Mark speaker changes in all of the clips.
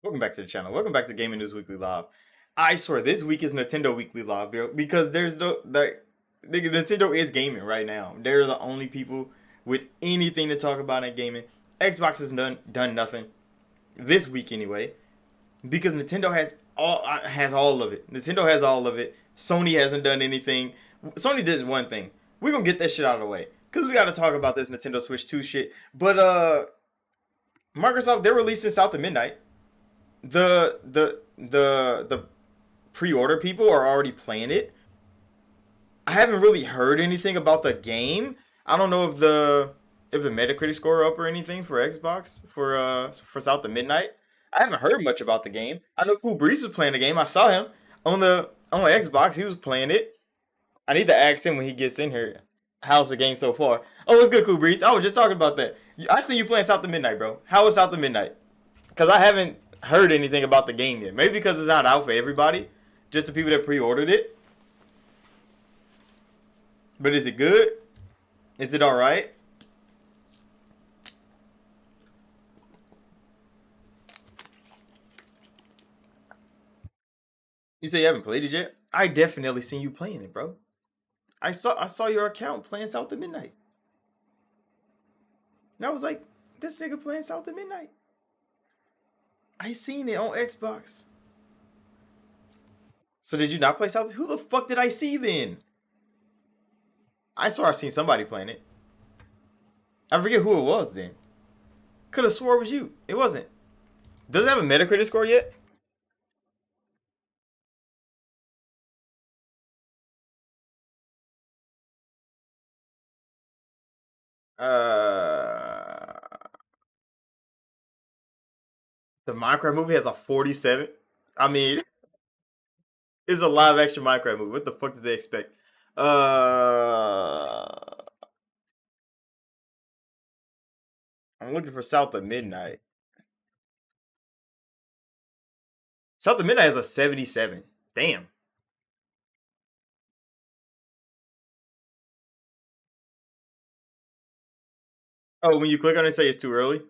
Speaker 1: Welcome back to the channel. Welcome back to Gaming News Weekly Live. I swear this week is Nintendo Weekly Live, bro, because there's Nintendo is gaming right now. They're the only people with anything to talk about in gaming. Xbox has done nothing this week anyway, because Nintendo has all of it. Nintendo has all of it. Sony hasn't done anything. Sony did one thing. We're gonna get that shit out of the way, because we got to talk about this Nintendo Switch 2 shit. But Microsoft, they're releasing South of Midnight. The pre-order people are already playing it. I haven't really heard anything about the game. I don't know if the Metacritic score up or anything for Xbox for South of Midnight. I haven't heard much about the game. I know Cool Breeze was playing the game. I saw him on the Xbox. He was playing it. I need to ask him when he gets in here. How's the game so far? Oh, it's good, Cool Breeze. I was just talking about that. I see you playing South of Midnight, bro. How is South of Midnight? Because I haven't heard anything about the game yet. Maybe because it's not out for everybody, just the people that pre-ordered it. But is it good? Is it all right? You say you haven't played it yet? I definitely seen you playing it, bro. I saw your account playing South of Midnight. And I was like, this nigga playing South of Midnight. I seen it on Xbox. So did you not play South? Who the fuck did I see then? I swear I seen somebody playing it. I forget who it was then. Could have swore it was you. It wasn't. Does it have a Metacritic score yet? The Minecraft movie has a 47. I mean, it's a live action Minecraft movie. What the fuck did they expect? I'm looking for South of Midnight. South of Midnight has a 77. Damn. Oh, when you click on it, say it's too early?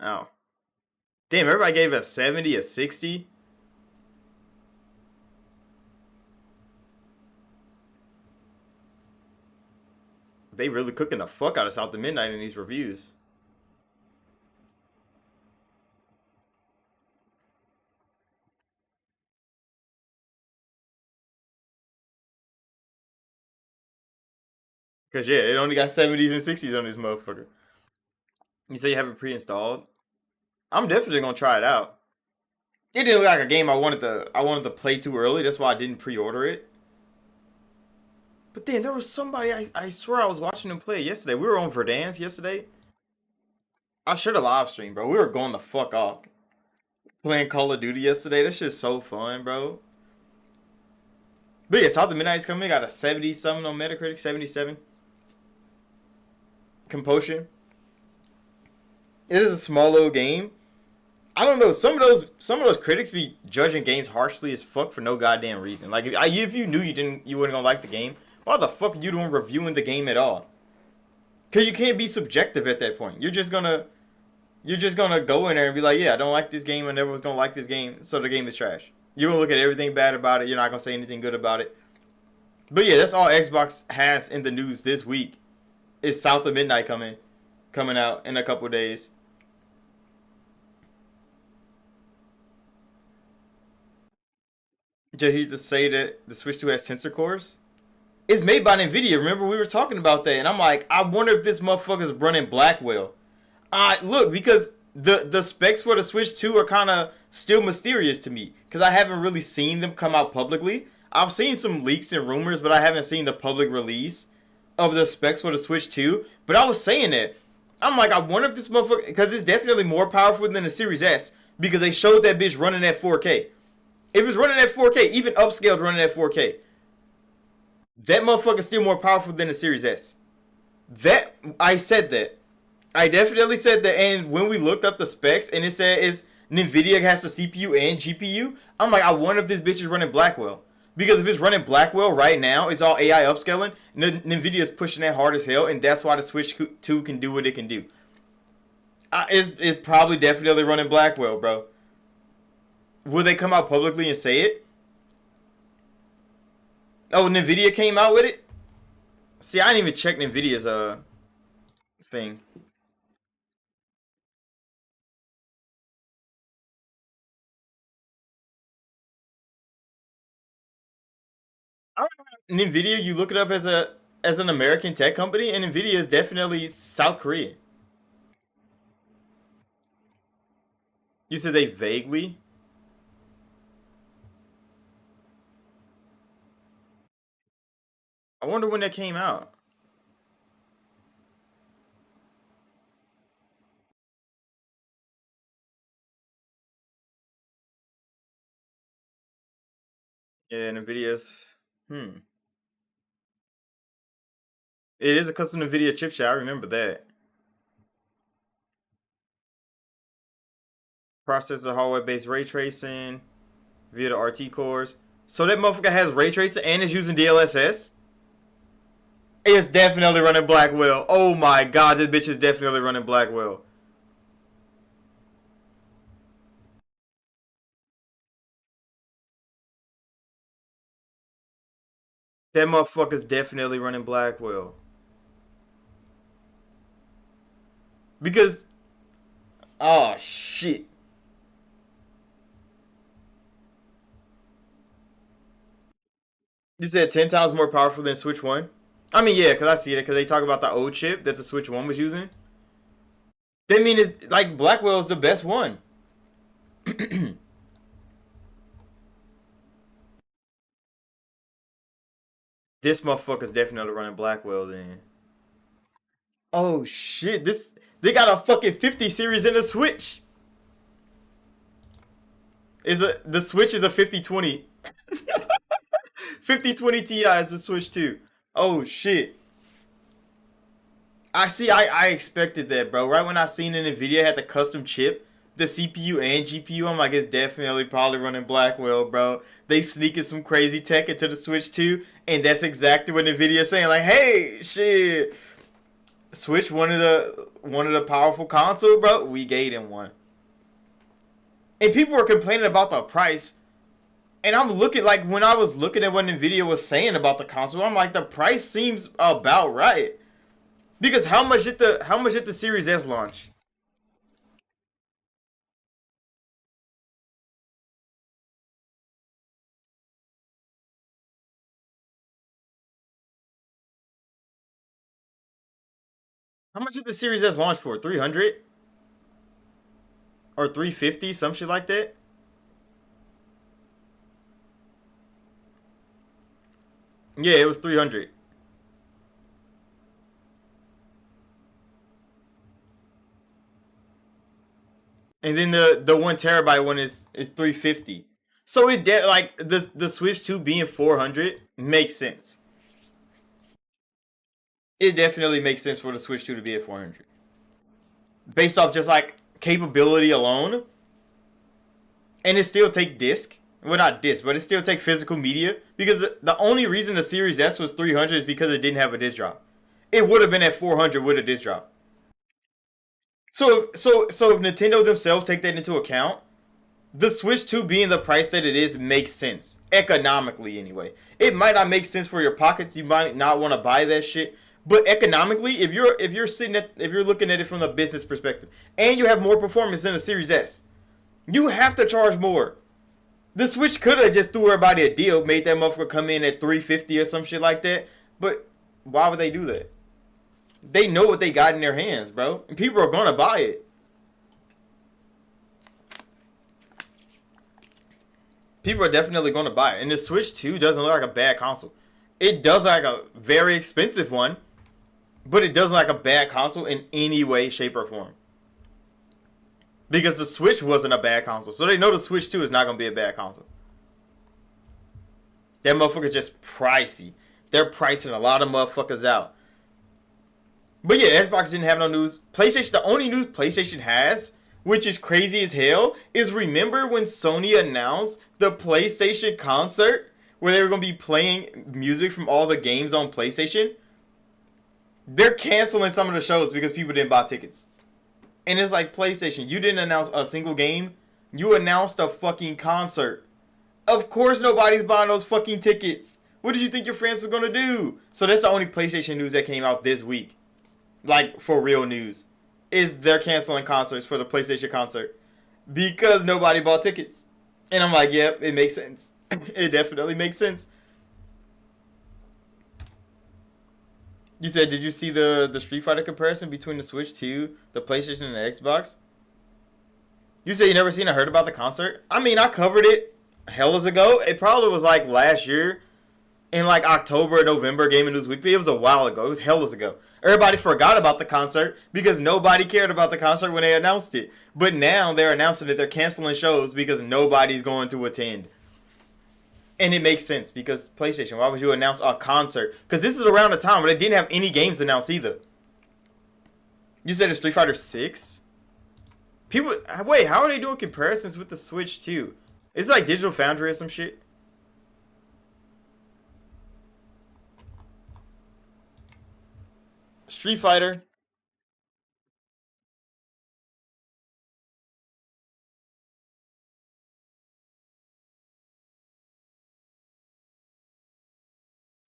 Speaker 1: Oh. Damn, everybody gave it a 70, a 60. They really cooking the fuck out of South of Midnight in these reviews. Cause yeah, it only got 70s and 60s on this motherfucker. You say you have it pre-installed? I'm definitely gonna try it out. It didn't look like a game I wanted to play too early. That's why I didn't pre-order it. But then there was somebody I swear I was watching him play yesterday. We were on Verdansk yesterday. I should have live streamed, bro. We were going the fuck off. Playing Call of Duty yesterday. That shit's so fun, bro. But yeah, South of Midnight is coming. Got a 70 something on Metacritic, 77. Compulsion. It is a small little game. I don't know. Some of those critics be judging games harshly as fuck for no goddamn reason. Like if you knew you weren't gonna like the game, why the fuck are you doing reviewing the game at all? Cause you can't be subjective at that point. You're just gonna go in there and be like, yeah, I don't like this game. I never was gonna like this game, so the game is trash. You're gonna look at everything bad about it. You're not gonna say anything good about it. But yeah, that's all Xbox has in the news this week. Is South of Midnight coming out in a couple days. Just need to say that the Switch 2 has tensor cores. It's made by Nvidia. Remember we were talking about that, and I'm like, I wonder if this motherfucker's running Blackwell. Look, because the specs for the Switch 2 are kind of still mysterious to me, because I haven't really seen them come out publicly. I've seen some leaks and rumors, but I haven't seen the public release of the specs for the Switch 2. But I was saying that. I'm like, I wonder if this motherfucker, because it's definitely more powerful than the Series S, because they showed that bitch running at 4K. If it's running at 4K, even upscaled running at 4K, that motherfucker's still more powerful than the Series S. I said that. I definitely said that, and when we looked up the specs and it said Nvidia has the CPU and GPU, I'm like, I wonder if this bitch is running Blackwell. Because if it's running Blackwell right now, it's all AI upscaling. NVIDIA is pushing that hard as hell, and that's why the Switch 2 can do what it can do. It's probably definitely running Blackwell, bro. Will they come out publicly and say it? Oh, NVIDIA came out with it? See, I didn't even check NVIDIA's thing. NVIDIA, you look it up as an American tech company, and NVIDIA is definitely South Korean. You said they vaguely? I wonder when that came out. Yeah, NVIDIA's. Hmm. It is a custom NVIDIA chipset. I remember that. Processor hardware-based ray tracing via the RT cores. So that motherfucker has ray tracing and is using DLSS. It's definitely running Blackwell. Oh my god, this bitch is definitely running Blackwell. That motherfucker's definitely running Blackwell. Because, oh shit. You said 10 times more powerful than Switch 1? I mean, yeah, because I see it, because they talk about the old chip that the Switch 1 was using. They mean it's like Blackwell's the best one. This motherfucker's definitely running Blackwell then. Oh shit, this they got a fucking 50 series in the Switch. The Switch is a 5020. 5020 Ti is the Switch too. Oh shit. I see. I expected that, bro. Right when I seen it in Nvidia had the custom chip, the CPU and GPU, I'm like, it's definitely probably running Blackwell, bro. They sneaking some crazy tech into the Switch 2, and that's exactly what Nvidia is saying. Like, hey, shit, Switch one of the powerful console, bro. We gave them one, and people were complaining about the price. And I'm looking like when I was looking at what Nvidia was saying about the console, I'm like, the price seems about right. Because how much did the Series S launch? How much did the Series S launch for? 300 or 350, some shit like that. Yeah, it was 300. And then the 1 terabyte one is 350. So like the Switch 2 being 400 makes sense. It definitely makes sense for the Switch 2 to be at 400. Based off just like capability alone, and it still take disc. Well, not disc, but it still take physical media because the only reason the Series S was 300 is because it didn't have a disc drop. It would have been at 400 with a disc drop. So if Nintendo themselves take that into account, the Switch 2 being the price that it is makes sense economically anyway. It might not make sense for your pockets. You might not want to buy that shit, but economically, if you're looking at it from the business perspective, and you have more performance than the Series S, you have to charge more. The Switch could have just threw everybody a deal, made that motherfucker come in at 350 or some shit like that. But why would they do that? They know what they got in their hands, bro, and people are gonna buy it. People are definitely gonna buy it, and the Switch 2 doesn't look like a bad console. It does look like a very expensive one, but it doesn't look like a bad console in any way, shape, or form. Because the Switch wasn't a bad console, so they know the Switch 2 is not gonna be a bad console. That motherfucker just pricey. They're pricing a lot of motherfuckers out. But yeah, Xbox didn't have no news. PlayStation, the only news PlayStation has, which is crazy as hell, is remember when Sony announced the PlayStation concert where they were gonna be playing music from all the games on PlayStation, they're canceling some of the shows because people didn't buy tickets. And it's like, PlayStation, you didn't announce a single game. You announced a fucking concert. Of course nobody's buying those fucking tickets. What did you think your friends were gonna do? So that's the only PlayStation news that came out this week. Like, for real news. Is they're canceling concerts for the PlayStation concert. Because nobody bought tickets. And I'm like, yep, it makes sense. It definitely makes sense. You said, did you see the Street Fighter comparison between the Switch 2, the PlayStation, and the Xbox? You said you never seen or heard about the concert? I mean, I covered it hellas ago. It probably was like last year in like October or November, Gaming News Weekly. It was a while ago. It was hellas ago. Everybody forgot about the concert because nobody cared about the concert when they announced it. But now they're announcing that they're canceling shows because nobody's going to attend. And it makes sense because PlayStation, why would you announce a concert? Because this is around the time where they didn't have any games announced either. You said it's Street Fighter 6? People, wait, how are they doing comparisons with the Switch 2? Is it like Digital Foundry or some shit? Street Fighter.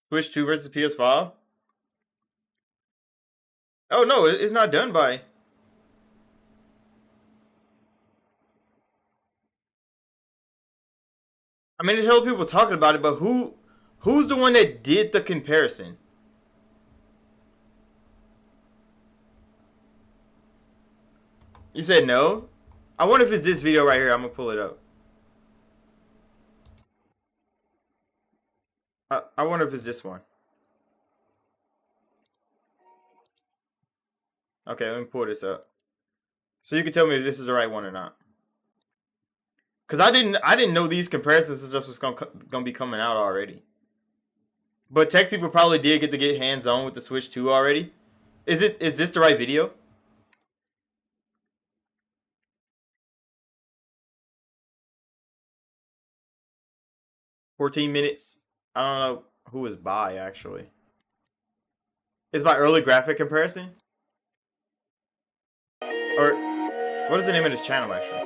Speaker 1: Switch 2 versus PS5? Oh no, it's not done by. I mean, there's hell people talking about it, but who's the one that did the comparison? You said no? I wonder if it's this video right here. I'm gonna pull it up. I wonder if it's this one. Okay, let me pull this up. So you can tell me if this is the right one or not. Cause I didn't know these comparisons just was gonna be coming out already. But tech people probably did get to get hands on with the Switch 2 already. Is this the right video? "14 minutes." I don't know who is by actually. It's by early graphic comparison? Or what is the name of this channel actually?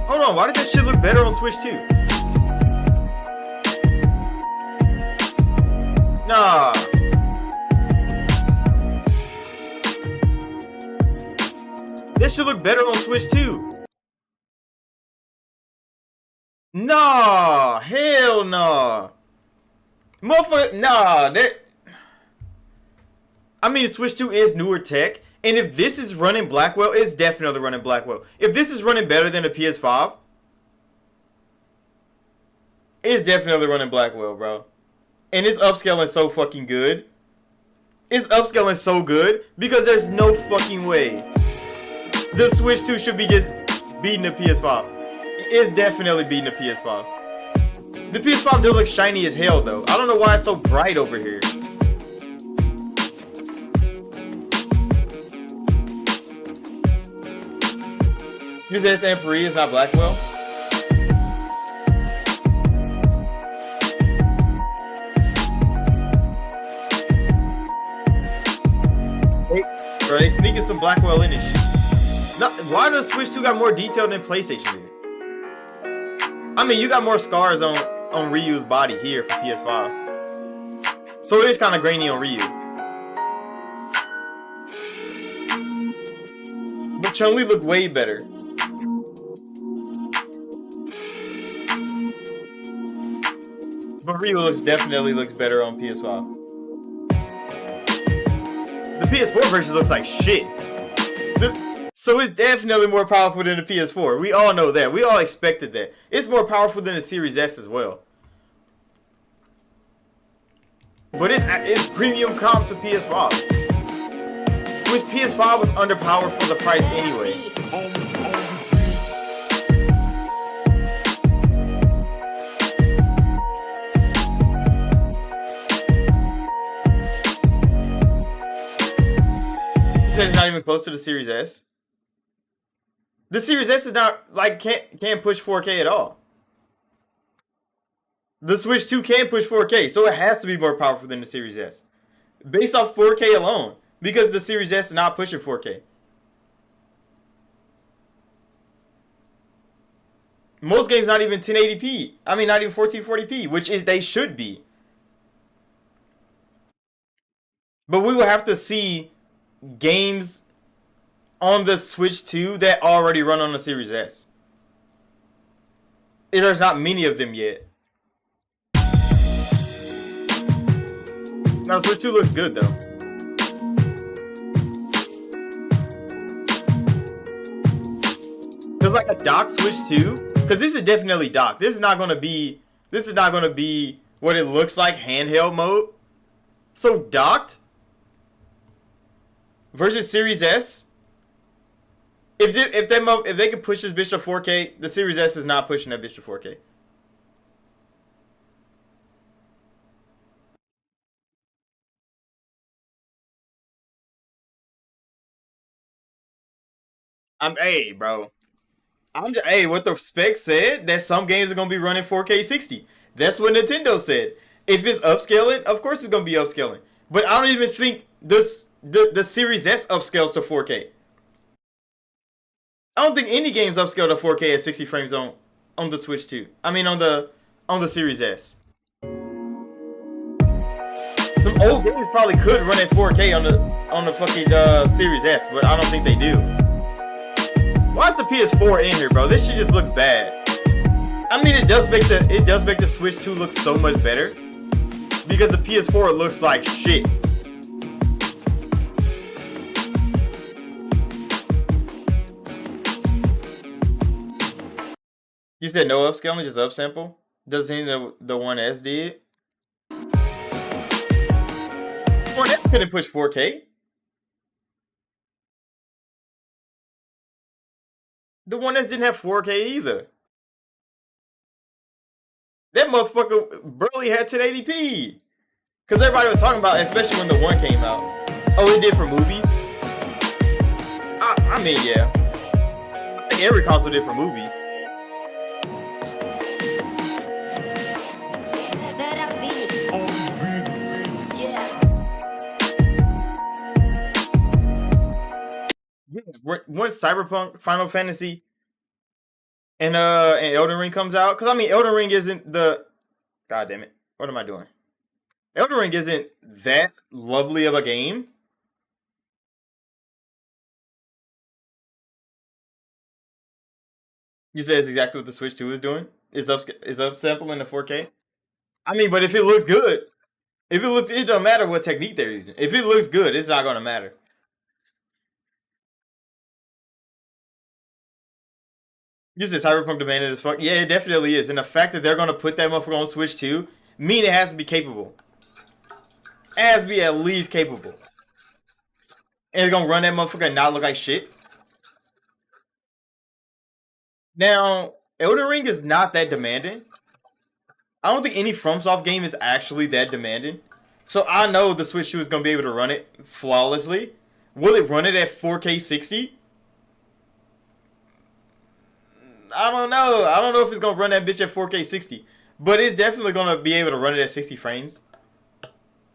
Speaker 1: Hold on, why did that shit look better on Switch 2? Nah. This should look better on Switch 2. Nah, hell nah. Motherfucker, nah, that. I mean, Switch 2 is newer tech, and if this is running Blackwell, it's definitely running Blackwell. If this is running better than a PS5, it's definitely running Blackwell, bro. And it's upscaling so fucking good. It's upscaling so good because there's no fucking way the Switch 2 should be just beating the PS5. It's definitely beating the PS5. The PS5 does look shiny as hell though. I don't know why it's so bright over here. Here's this Ampere, it's not Blackwell. Bro, they sneaking some Blackwell in this shit. No, why does Switch 2 got more detail than PlayStation did? I mean, you got more scars on Ryu's body here for PS5. So it is kind of grainy on Ryu. But Chun-Li looked way better. But Ryu definitely looks better on PS5. The PS4 version looks like shit. So it's definitely more powerful than the PS4. We all know that. We all expected that. It's more powerful than the Series S as well. But it's premium comps to PS5. Which PS5 was underpowered for the price anyway. said it's not even close to the Series S. The Series S is not like can't push 4K at all. The Switch 2 can push 4K, so it has to be more powerful than the Series S, based off 4K alone, because the Series S is not pushing 4K. Most games not even 1080p. I mean, not even 1440p, which is they should be. But we will have to see games on the Switch 2 that already run on the Series S. There's not many of them yet. Now, Switch 2 looks good, though. There's like a dock Switch 2, because this is definitely docked. This is not gonna be what it looks like handheld mode. So docked versus Series S. If they could push this bitch to 4K, the Series S is not pushing that bitch to 4K. Hey, bro. Hey, what the specs said that some games are gonna be running 4K 60. That's what Nintendo said. If it's upscaling, of course it's gonna be upscaling. But I don't even think the Series S upscales to 4K. I don't think any games upscale to 4K at 60 frames on the Switch 2. I mean on the Series S. Some old games probably could run at 4K on the fucking Series S, but I don't think they do. Why is the PS4 in here, bro? This shit just looks bad. I mean, it does make the Switch 2 look so much better, because the PS4 looks like shit. You said no upscaling, just upsample? Doesn't seem the One S did. One S couldn't push 4K. The One S didn't have 4K either. That motherfucker barely had 1080p. Because everybody was talking about it, especially when the One came out. Oh, it did for movies? I mean, yeah. I think every console did for movies. Once Cyberpunk, Final Fantasy, and Elden Ring comes out, because I mean Elden Ring isn't the, god damn it, what am I doing? Elden Ring isn't that lovely of a game. You said it's exactly what the Switch 2 is doing. Is upsampling the 4K. I mean, but if it looks good, it don't matter what technique they're using. If it looks good, it's not gonna matter. You said Cyberpunk demanded as fuck. Yeah, it definitely is. And the fact that they're going to put that motherfucker on Switch 2 mean it has to be capable. It has to be at least capable. And it's going to run that motherfucker and not look like shit. Now, Elden Ring is not that demanding. I don't think any FromSoft game is actually that demanding. So I know the Switch 2 is going to be able to run it flawlessly. Will it run it at 4K 60? I don't know. I don't know if it's going to run that bitch at 4K 60. But it's definitely going to be able to run it at 60 frames.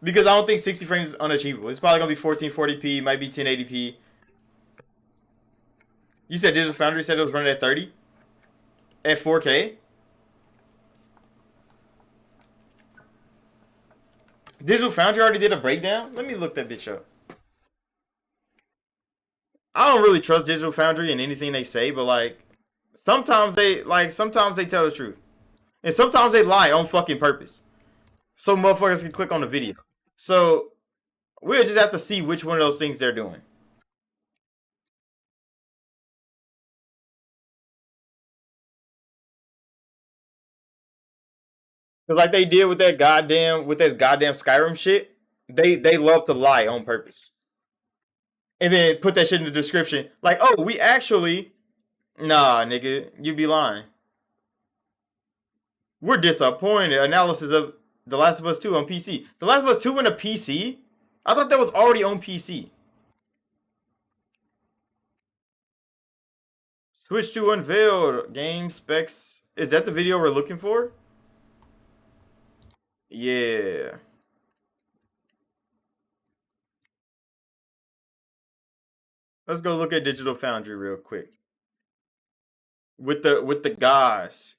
Speaker 1: Because I don't think 60 frames is unachievable. It's probably going to be 1440p, might be 1080p. You said Digital Foundry said it was running at 30? At 4K? Digital Foundry already did a breakdown? Let me look that bitch up. I don't really trust Digital Foundry in anything they say, but like... Sometimes they tell the truth. And sometimes they lie on fucking purpose. So motherfuckers can click on the video. So we'll just have to see which one of those things they're doing. Cause like they did with that goddamn Skyrim shit, they love to lie on purpose. And then put that shit in the description. Like, oh, we actually... Nah, nigga, you be lying. We're disappointed. Analysis of The Last of Us 2 on PC. The Last of Us 2 on a PC? I thought that was already on PC. Switch 2 unveiled. Game specs. Is that the video we're looking for? Yeah. Let's go look at Digital Foundry real quick. With the guys.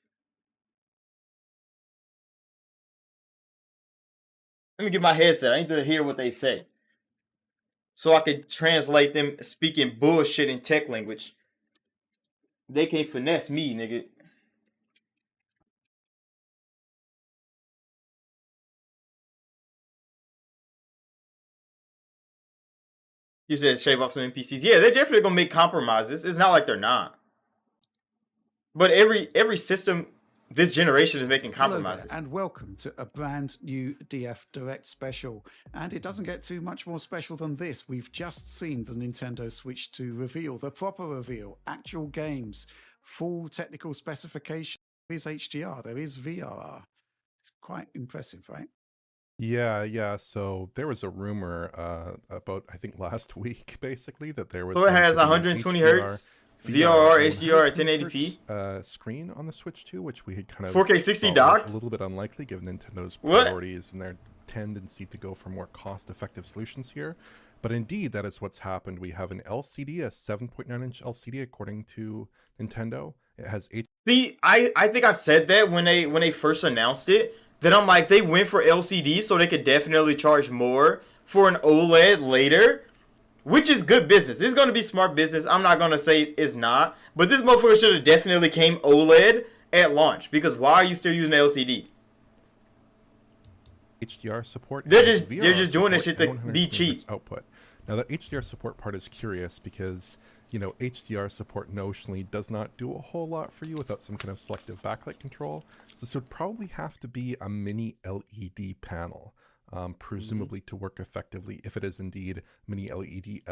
Speaker 1: Let me get my headset. I need to hear what they say, so I can translate them speaking bullshit in tech language. They can't finesse me, nigga. You said shave off some NPCs. Yeah, they're definitely gonna make compromises. It's not like they're not. But every system this generation is making compromises.
Speaker 2: Hello there, and welcome to a brand new DF Direct special. And it doesn't get too much more special than this. We've just seen the Nintendo Switch 2 reveal, the proper reveal, actual games, full technical specification. There is HDR, there is VRR. It's quite impressive, right?
Speaker 3: Yeah. So there was a rumor about, I think last week, basically, that there was.
Speaker 1: So it has 120 hertz. VRR, HDR at 1080p.
Speaker 3: Screen on the Switch 2, which we had kind of
Speaker 1: 4K 60 docked.
Speaker 3: A little bit unlikely given Nintendo's priorities and their tendency to go for more cost-effective solutions here. But indeed, that is what's happened. We have an LCD, a 7.9-inch LCD, according to Nintendo. It has
Speaker 1: See, I think I said that when they first announced it. Then I'm like, they went for LCD so they could definitely charge more for an OLED later. Which is good business. This is going to be smart business. I'm not going to say it's not. But this motherfucker should have definitely came OLED at launch. Because why are you still using LCD?
Speaker 3: HDR support.
Speaker 1: They're just doing this shit to be cheap.
Speaker 3: Output. Now, that HDR support part is curious because, you know, HDR support notionally does not do a whole lot for you without some kind of selective backlight control. So this would probably have to be a mini LED panel. Presumably to work effectively if it is indeed mini LED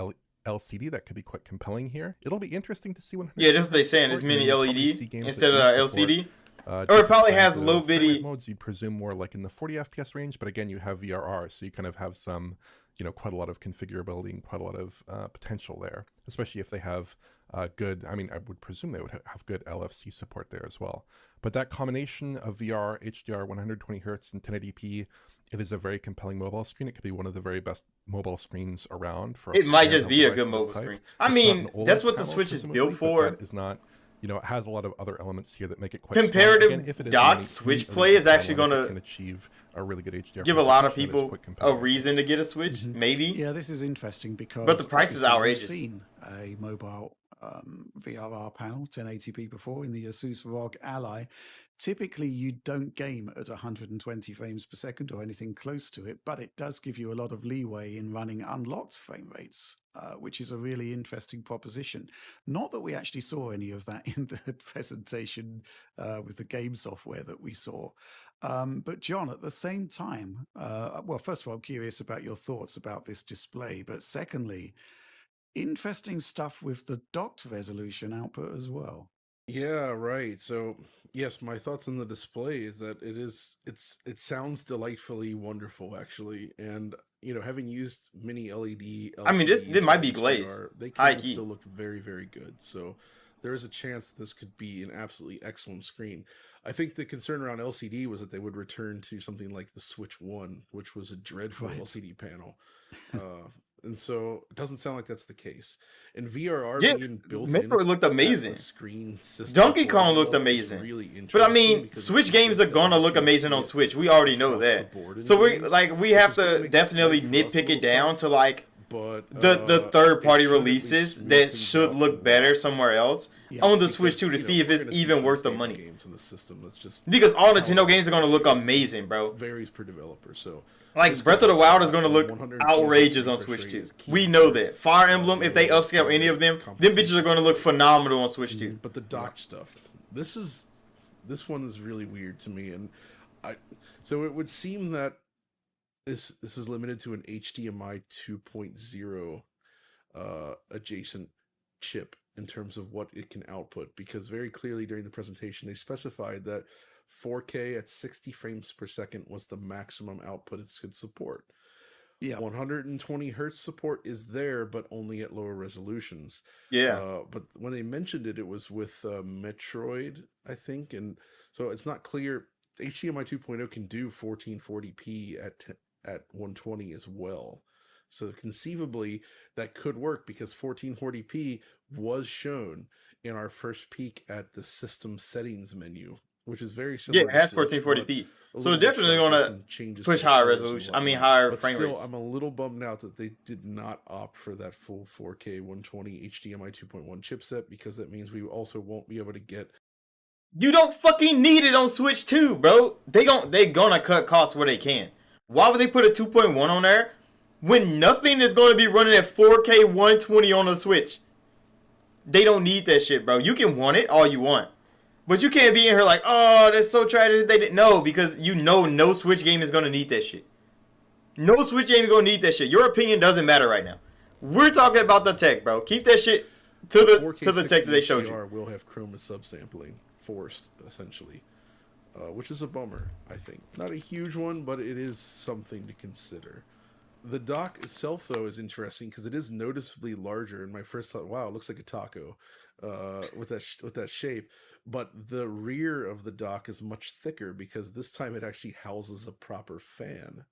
Speaker 3: LCD. That could be quite compelling here. It'll be interesting to see when.
Speaker 1: Yeah, that's what they're saying. It's mini LED instead of LCD. Or it probably has low bitty
Speaker 3: modes. You'd presume more like in the 40 FPS range, but again, you have VRR, so you kind of have some, you know, quite a lot of configurability and quite a lot of potential there. Especially if they have good. I mean, I would presume they would have good LFC support there as well. But that combination of VR, HDR, 120 hertz, and 1080p. It is a very compelling mobile screen. It could be one of the very best mobile screens around.
Speaker 1: It might just be a good mobile screen. I mean, that's what the Switch is built for.
Speaker 3: It's not, you know, it has a lot of other elements here that make it quite
Speaker 1: comparative. Docked Switch play is actually going to
Speaker 3: achieve a really good HDR.
Speaker 1: Give a lot of people a reason to get a Switch, maybe.
Speaker 2: Yeah, this is interesting because.
Speaker 1: But the price is outrageous.
Speaker 2: We've seen a mobile VRR panel 1080p before in the Asus ROG Ally. Typically, you don't game at 120 frames per second or anything close to it, but it does give you a lot of leeway in running unlocked frame rates, which is a really interesting proposition. Not that we actually saw any of that in the presentation with the game software that we saw. But John, at the same time, well, first of all, I'm curious about your thoughts about this display, but secondly, interesting stuff with the docked resolution output as well.
Speaker 4: Yeah, right. So, yes, my thoughts on the display is that it sounds delightfully wonderful, actually. And, you know, having used mini LED,
Speaker 1: I mean, this might be glazed.
Speaker 4: They can still look very, very good. So there is a chance this could be an absolutely excellent screen. I think the concern around LCD was that they would return to something like the Switch 1, which was a dreadful LCD panel. And so it doesn't sound like that's the case. And VRR being built in,
Speaker 1: looked amazing.
Speaker 4: Screen system
Speaker 1: Donkey Kong looked amazing.
Speaker 4: Really interesting.
Speaker 1: But I mean, Switch games are gonna look amazing on Switch. We already know that. So we have to definitely nitpick it down to like the third party releases that should look better somewhere else on the Switch 2 to see if it's even worth the money.
Speaker 4: Games in the system, that's just
Speaker 1: because all Nintendo games are gonna look amazing, bro.
Speaker 4: Varies per developer, so.
Speaker 1: Like, Breath of the Wild is going to look outrageous on Switch 2. We know that. Fire Emblem, if they upscale any of them bitches are going to look phenomenal on Switch 2.
Speaker 4: But the docked stuff, this one is really weird to me. And so it would seem that this is limited to an HDMI 2.0 adjacent chip in terms of what it can output. Because very clearly during the presentation, they specified that 4K at 60 frames per second was the maximum output it could support.
Speaker 2: Yeah.
Speaker 4: 120 hertz support is there, but only at lower resolutions.
Speaker 1: Yeah.
Speaker 4: But when they mentioned it, it was with Metroid, I think, and so it's not clear. HDMI 2.0 can do 1440p at 120 as well. So conceivably that could work because 1440p was shown in our first peek at the system settings menu, which is very
Speaker 1: Yeah,
Speaker 4: similar.
Speaker 1: it has
Speaker 4: to Switch,
Speaker 1: 1440p.
Speaker 4: but a
Speaker 1: So
Speaker 4: little
Speaker 1: it's
Speaker 4: bit
Speaker 1: definitely
Speaker 4: sharper,
Speaker 1: gonna
Speaker 4: some changes
Speaker 1: push
Speaker 4: to
Speaker 1: higher
Speaker 4: colors and
Speaker 1: resolution. I mean,
Speaker 4: whatnot.
Speaker 1: higher
Speaker 4: But
Speaker 1: frame
Speaker 4: still,
Speaker 1: rates.
Speaker 4: I'm a little bummed out that they did not opt for that full 4K 120 HDMI 2.1 chipset, because that means we also won't be able to get.
Speaker 1: You don't fucking need it on Switch 2, bro. They gonna cut costs where they can. Why would they put a 2.1 on there when nothing is gonna be running at 4K 120 on the Switch? They don't need that shit, bro. You can want it all you want, but you can't be in here like, oh, that's so tragic. They didn't know, because you know no Switch game is gonna need that shit. No Switch game is gonna need that shit. Your opinion doesn't matter right now. We're talking about the tech, bro. Keep that shit to the
Speaker 4: 4K
Speaker 1: tech that they showed
Speaker 4: 60
Speaker 1: you.
Speaker 4: HDR will have chroma subsampling forced, essentially, which is a bummer, I think. Not a huge one, but it is something to consider. The dock itself, though, is interesting because it is noticeably larger. And my first thought, wow, it looks like a taco with that shape. But the rear of the dock is much thicker because this time it actually houses a proper fan.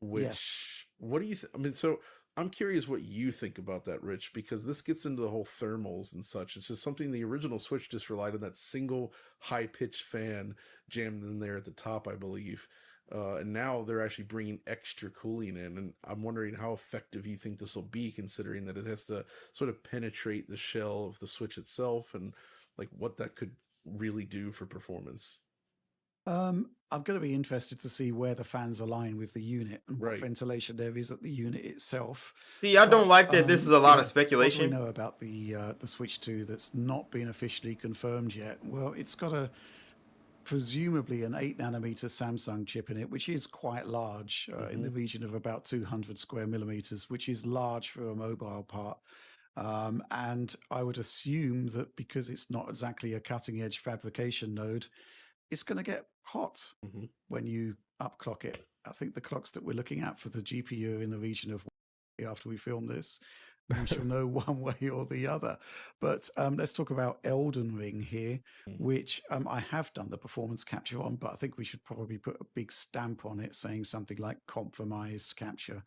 Speaker 4: Which,
Speaker 2: Yes.
Speaker 4: what do you think? I mean, so I'm curious what you think about that, Rich, because this gets into the whole thermals and such. It's just something the original Switch just relied on that single high-pitched fan jammed in there at the top, I believe. And now they're actually bringing extra cooling in. And I'm wondering how effective you think this will be, considering that it has to sort of penetrate the shell of the Switch itself, and like what that could really do for performance.
Speaker 2: I'm going to be interested to see where the fans align with the unit and what
Speaker 4: Right.
Speaker 2: ventilation there is at the unit itself.
Speaker 1: See, I don't
Speaker 2: But,
Speaker 1: like that this is a lot of
Speaker 2: What do
Speaker 1: speculation.
Speaker 2: we know about the Switch 2 that's not been officially confirmed yet? Well, it's got a presumably an 8 nanometer Samsung chip in it, which is quite large, in the region of about 200 square millimeters, which is large for a mobile part. And I would assume that because it's not exactly a cutting edge fabrication node, it's going to get hot
Speaker 4: Mhm.
Speaker 2: when you upclock it. I think the clocks that we're looking at for the GPU are in the region of after we film this. We shall know one way or the other. But let's talk about Elden Ring here, which I have done the performance capture on, but I think we should probably put a big stamp on it saying something like compromised capture.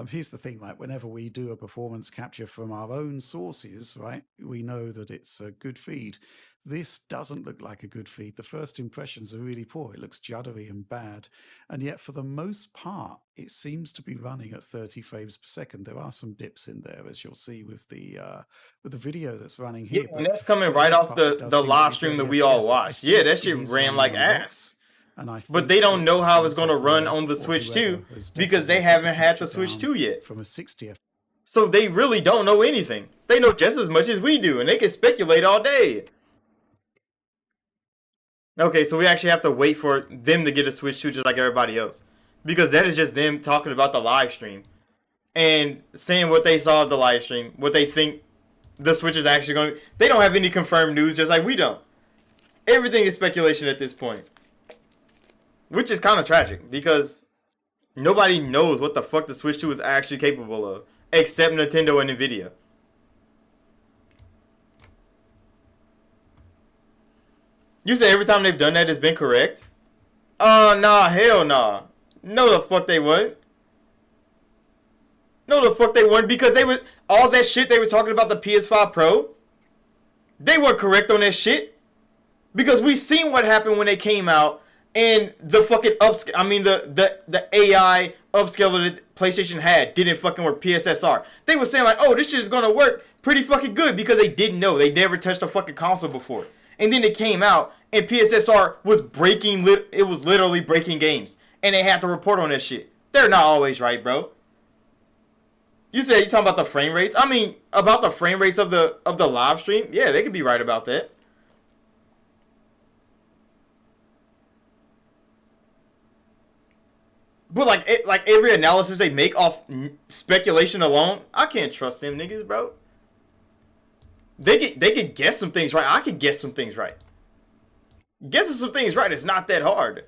Speaker 2: Here's the thing, right? Whenever we do a performance capture from our own sources, right, we know that it's a good feed. This doesn't look like a good feed. The first impressions are really poor. It looks juddery and bad. And yet, for the most part, it seems to be running at 30 frames per second. There are some dips in there, as you'll see with the video that's running here.
Speaker 1: Yeah, and that's coming right off the live stream that we all watched. Yeah, that shit ran like ass. But they don't know how it's going to run on the Switch 2 because they haven't had the Switch 2 yet.
Speaker 2: From a 60
Speaker 1: So they really don't know anything. They know just as much as we do, and they can speculate all day. Okay, so we actually have to wait for them to get a Switch 2 just like everybody else. Because that is just them talking about the live stream. And saying what they saw of the live stream. What they think the Switch is actually going to... They don't have any confirmed news just like we don't. Everything is speculation at this point. Which is kind of tragic. Because nobody knows what the fuck the Switch 2 is actually capable of. Except Nintendo and Nvidia. You say every time they've done that it's been correct? Nah, hell nah. No the fuck they wouldn't. No the fuck they wouldn't, because they were all that shit they were talking about the PS5 Pro. They weren't correct on that shit. Because we seen what happened when they came out and the fucking the AI upscaler that PlayStation had didn't fucking work, PSSR. They were saying like, oh, this shit is gonna work pretty fucking good because they didn't know. They never touched a fucking console before. And then it came out, and PSSR was breaking, it was literally breaking games. And they had to report on that shit. They're not always right, bro. You said you talking about the frame rates? I mean, about the frame rates of the live stream? Yeah, they could be right about that. But like every analysis they make off speculation alone, I can't trust them niggas, bro. They could guess some things right. I could guess some things right. Guessing some things right is not that hard.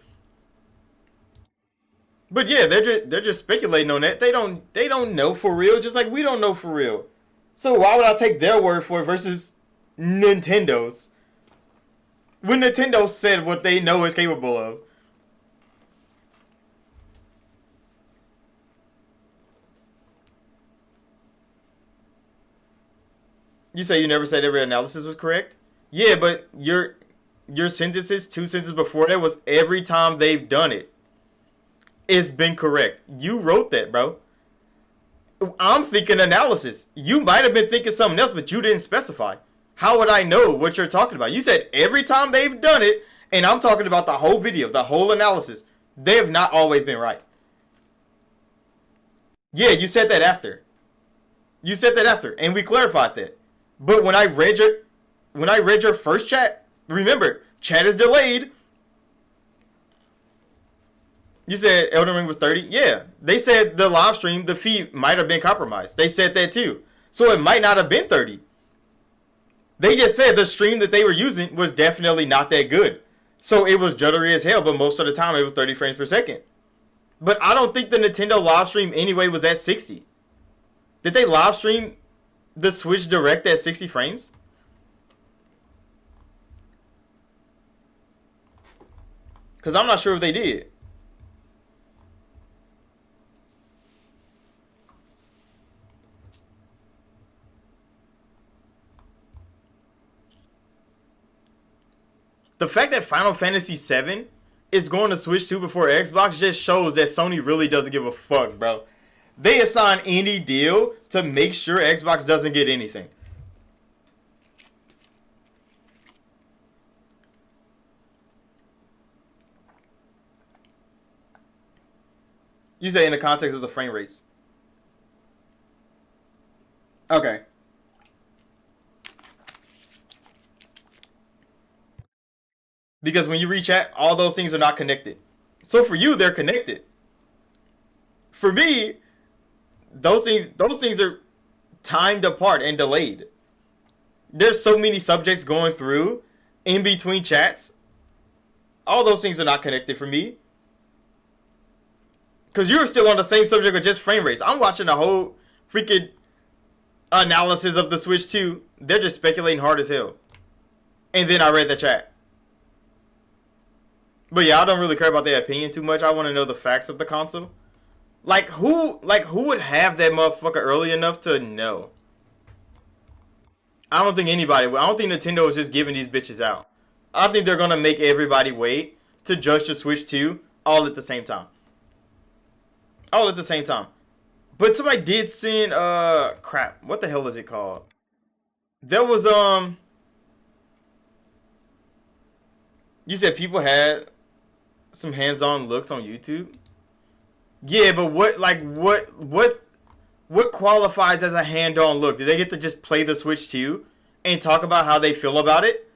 Speaker 1: But yeah, they're just speculating on that. They don't know for real, just like we don't know for real. So why would I take their word for it versus Nintendo's? When Nintendo said what they know is capable of. You say you never said every analysis was correct? Yeah, but your sentences, 2 sentences before that was every time they've done it. It's been correct. You wrote that, bro. I'm thinking analysis. You might have been thinking something else, but you didn't specify. How would I know what you're talking about? You said every time they've done it, and I'm talking about the whole video, the whole analysis. They have not always been right. Yeah, you said that after. You said that after, and we clarified that. But when I read your first chat, remember, chat is delayed. You said Elden Ring was 30? Yeah. They said the live stream, the feed might have been compromised. They said that too. So it might not have been 30. They just said the stream that they were using was definitely not that good. So it was juddery as hell, but most of the time it was 30 frames per second. But I don't think the Nintendo live stream anyway was at 60. Did they live stream the Switch Direct at 60 frames? Because I'm not sure if they did. The fact that Final Fantasy VII is going to Switch 2 before Xbox just shows that Sony really doesn't give a fuck, bro. They assign any deal to make sure Xbox doesn't get anything. You say in the context of the frame rates. Okay. Because when you reach out, all those things are not connected. So for you, they're connected. For me, those things are timed apart and delayed. There's so many subjects going through in between chats. All those things are not connected for me. Because you're still on the same subject with just frame rates. I'm watching a whole freaking analysis of the Switch 2. They're just speculating hard as hell. And then I read the chat. But yeah, I don't really care about their opinion too much. I want to know the facts of the console. Like who would have that motherfucker early enough to know? I don't think anybody would. I don't think Nintendo is just giving these bitches out. I think they're gonna make everybody wait to judge the Switch 2 all at the same time. All at the same time. But somebody did send crap. What the hell is it called? There was you said people had some hands-on looks on YouTube. Yeah, but what qualifies as a hand-on look? Do they get to just play the Switch 2 and talk about how they feel about it?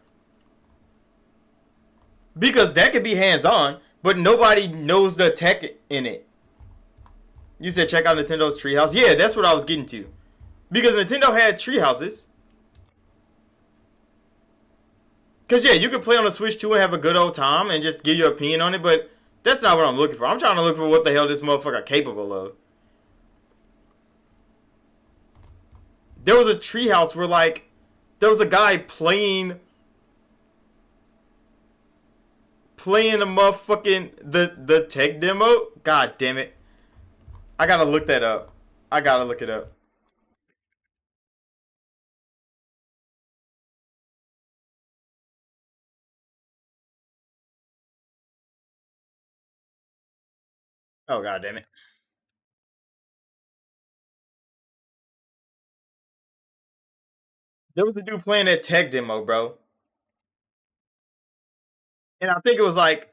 Speaker 1: Because that could be hands-on, but nobody knows the tech in it. You said check out Nintendo's Treehouse. Yeah, that's what I was getting to. Because Nintendo had Treehouses. Because, yeah, you could play on the Switch 2 and have a good old time and just give your opinion on it, but that's not what I'm looking for. I'm trying to look for what the hell this motherfucker capable of. There was a Treehouse where, like, there was a guy playing a motherfucking, the tech demo. God damn it. I gotta look that up. I gotta look it up. Oh, god damn it. There was a dude playing that tech demo, bro. And I think it was like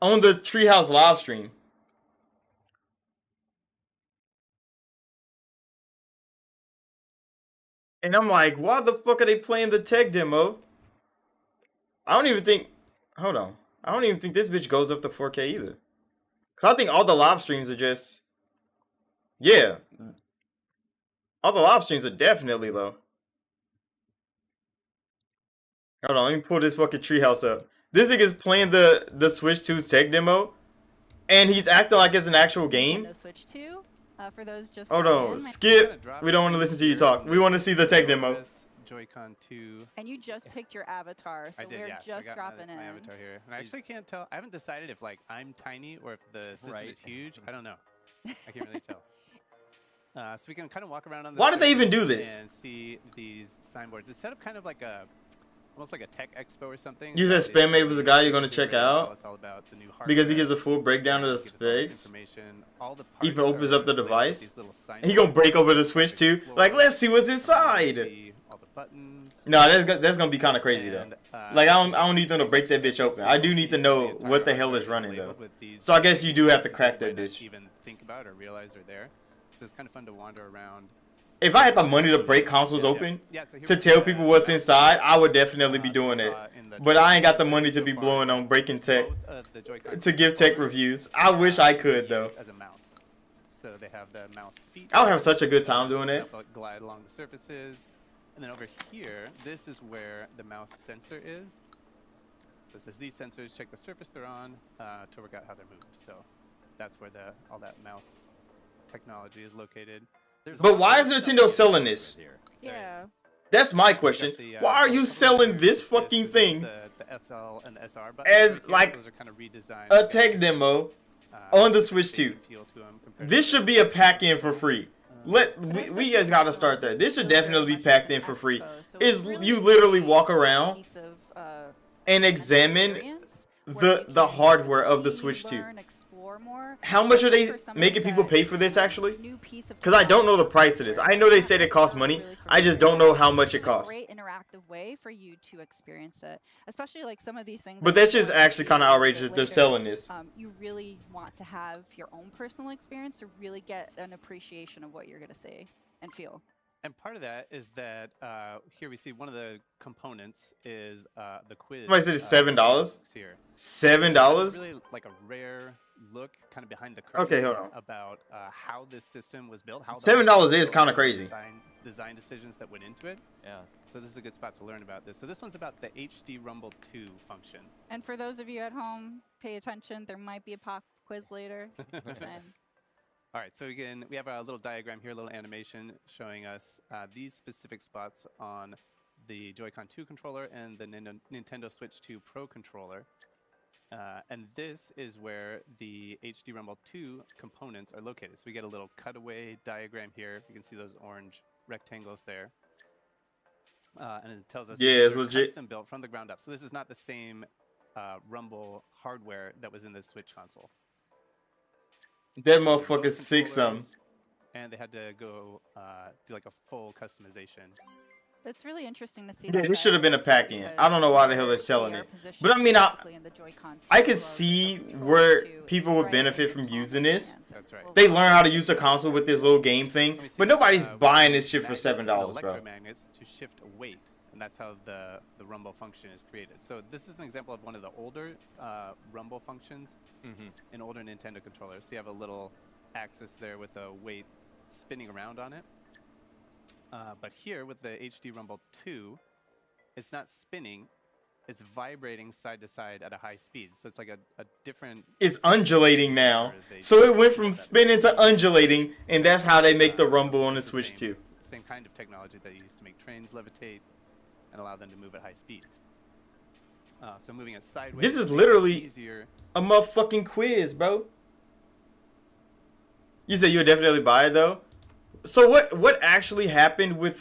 Speaker 1: on the Treehouse live stream. And I'm like, why the fuck are they playing the tech demo? I don't even think. Hold on. I don't even think this bitch goes up to 4K either. Cause I think all the live streams are just. Yeah. All the live streams are definitely low. Hold on, let me pull this fucking Treehouse up. This nigga's playing the Switch 2's tech demo. And he's acting like it's an actual game.
Speaker 5: Nintendo Switch 2. For those just
Speaker 1: Hold
Speaker 5: joining
Speaker 1: on,
Speaker 5: in,
Speaker 1: skip. We don't want to listen to you talk. We want to see the tech demo.
Speaker 6: Joy-Con 2.
Speaker 5: and you just picked your avatar, so
Speaker 6: I did,
Speaker 5: we're
Speaker 6: yeah. So I
Speaker 5: just
Speaker 6: got
Speaker 5: dropping
Speaker 6: my
Speaker 5: in.
Speaker 6: avatar here. And I actually can't tell. I haven't decided if like I'm tiny or if the system
Speaker 7: Right.
Speaker 6: is huge. I don't know. I can't really tell. So we can kind of walk around on the
Speaker 1: Why did they even do
Speaker 6: surface
Speaker 1: this?
Speaker 6: and see these signboards. It's set up kind of like almost like a tech expo or something.
Speaker 1: You said Spam Mate was a guy you're gonna check
Speaker 6: Tell
Speaker 1: out
Speaker 6: us all about the new
Speaker 1: because he
Speaker 6: hardware,
Speaker 1: gives a full breakdown of the
Speaker 6: give us all this
Speaker 1: specs.
Speaker 6: information. All the
Speaker 1: He
Speaker 6: parts
Speaker 1: opens
Speaker 6: are
Speaker 1: up the
Speaker 6: labeled with
Speaker 1: device.
Speaker 6: these little
Speaker 1: He gonna break over the Switch
Speaker 6: Like
Speaker 1: too.
Speaker 6: explore,
Speaker 1: Like, let's see what's inside.
Speaker 6: see all the buttons.
Speaker 1: No, that's gonna be kind of crazy though.
Speaker 6: And,
Speaker 1: Like, I don't need them to break that bitch open. I do need to know what the hell is running though. So I guess you do have to crack that bitch.
Speaker 6: Even think about or realize are there. So it's kind of fun to wander around.
Speaker 1: If I had the money to break consoles open to tell people what's inside, I would definitely be doing it. But I ain't got the money to be blowing on breaking tech to give tech reviews. I wish I could though.
Speaker 6: As a mouse, so they have the mouse feet.
Speaker 1: I would have such a good time doing it.
Speaker 6: Glide along the surfaces, and then over here, this is where the mouse sensor is. So it says these sensors check the surface they're on to work out how they're moved. So that's where all that mouse technology is located.
Speaker 1: But why is Nintendo selling this?
Speaker 5: Yeah.
Speaker 1: That's my question. Why are you selling this fucking thing
Speaker 6: The SL and the SR buttons
Speaker 1: as
Speaker 6: right here,
Speaker 1: like
Speaker 6: those are kind of redesigned
Speaker 1: a
Speaker 6: to
Speaker 1: tech
Speaker 6: get,
Speaker 1: demo
Speaker 6: uh,
Speaker 1: on the Switch 2?
Speaker 6: different feel to 'em compared
Speaker 1: This
Speaker 6: to
Speaker 1: should be a pack-in for free. We guys gotta start that. This should definitely be packed in for free. Is you literally walk around and examine the hardware of the Switch 2. How much are they making people pay for this actually? Because I don't know the price of this. I know they said it costs money. I just don't know how much it costs.
Speaker 5: Great interactive way for you to experience it, especially like some of these things.
Speaker 1: But
Speaker 5: that
Speaker 1: that's
Speaker 5: you
Speaker 1: just
Speaker 5: don't
Speaker 1: actually
Speaker 5: see
Speaker 1: kind of
Speaker 5: a little
Speaker 1: outrageous
Speaker 5: bit
Speaker 1: that they're
Speaker 5: later.
Speaker 1: selling this.
Speaker 5: You really want to have your own personal experience to really get an appreciation of what you're gonna see and feel.
Speaker 6: And part of that is that here we see one of the components is the quiz.
Speaker 1: Somebody said it's $7?
Speaker 6: Here.
Speaker 1: $7?
Speaker 6: It's really like a rare look kind of behind the curtain.
Speaker 1: Okay, hold on.
Speaker 6: About how this system was built. How the
Speaker 1: $7
Speaker 6: hardware was
Speaker 1: is
Speaker 6: built,
Speaker 1: kinda
Speaker 6: the
Speaker 1: crazy.
Speaker 6: Design decisions that went into it.
Speaker 7: Yeah.
Speaker 6: So this is a good spot to learn about this. So this one's about the HD Rumble 2 function.
Speaker 5: And for those of you at home, pay attention. There might be a pop quiz later. And
Speaker 6: All right, so again, we have a little diagram here, a little animation showing us these specific spots on the Joy-Con 2 controller and the Nintendo Switch 2 Pro controller. And this is where the HD Rumble 2 components are located. So we get a little cutaway diagram here. You can see those orange rectangles there. And it tells us
Speaker 1: Yeah,
Speaker 6: these
Speaker 1: it's
Speaker 6: are
Speaker 1: legit.
Speaker 6: custom built from the ground up. So this is not the same Rumble hardware that was in the Switch console.
Speaker 1: That
Speaker 6: Both
Speaker 1: motherfucker's sick some.
Speaker 6: controllers, and they had to go do like a full customization.
Speaker 5: it's really interesting to see.
Speaker 1: Yeah,
Speaker 5: that
Speaker 1: this should have been a
Speaker 5: diagram
Speaker 1: pack-in.
Speaker 5: because
Speaker 1: I don't know why the hell they're
Speaker 5: they
Speaker 1: selling
Speaker 5: are
Speaker 1: it.
Speaker 5: positioned
Speaker 1: But I mean,
Speaker 5: specifically in the Joy-Con 2
Speaker 1: I could
Speaker 5: below the
Speaker 1: see
Speaker 5: controller
Speaker 1: where
Speaker 5: too. It's
Speaker 1: people would
Speaker 5: right
Speaker 1: benefit
Speaker 5: in
Speaker 1: from
Speaker 5: the
Speaker 1: using
Speaker 5: palm of
Speaker 1: this.
Speaker 5: your hand, so
Speaker 6: That's right.
Speaker 5: we'll
Speaker 1: They
Speaker 5: go
Speaker 1: learn how to use a console with this little game thing,
Speaker 6: Let me see
Speaker 1: but
Speaker 6: here.
Speaker 1: nobody's
Speaker 6: We
Speaker 1: buying
Speaker 6: see
Speaker 1: this shit for
Speaker 6: magnets
Speaker 1: $7,
Speaker 6: and
Speaker 1: bro.
Speaker 6: electromagnets to shift a weight, and that's how the Rumble function is created. So this is an example of one of the older Rumble functions in older Nintendo controllers. So you have a little axis there with a weight spinning around on it. But here with the HD Rumble 2, it's not spinning, it's vibrating side to side at a high speed. So it's like a different...
Speaker 1: It's
Speaker 6: system
Speaker 1: undulating now.
Speaker 6: where they
Speaker 1: So it went from
Speaker 6: that
Speaker 1: spinning to undulating, and that's how they make the
Speaker 6: so
Speaker 1: rumble
Speaker 6: this
Speaker 1: on the
Speaker 6: is
Speaker 1: Switch 2.
Speaker 6: Same kind of technology that you used to make trains levitate and allow them to move at high speeds. So moving it sideways.
Speaker 1: This is
Speaker 6: makes it
Speaker 1: literally
Speaker 6: easier.
Speaker 1: a motherfucking quiz, bro. You said you would definitely buy it though. So what actually happened with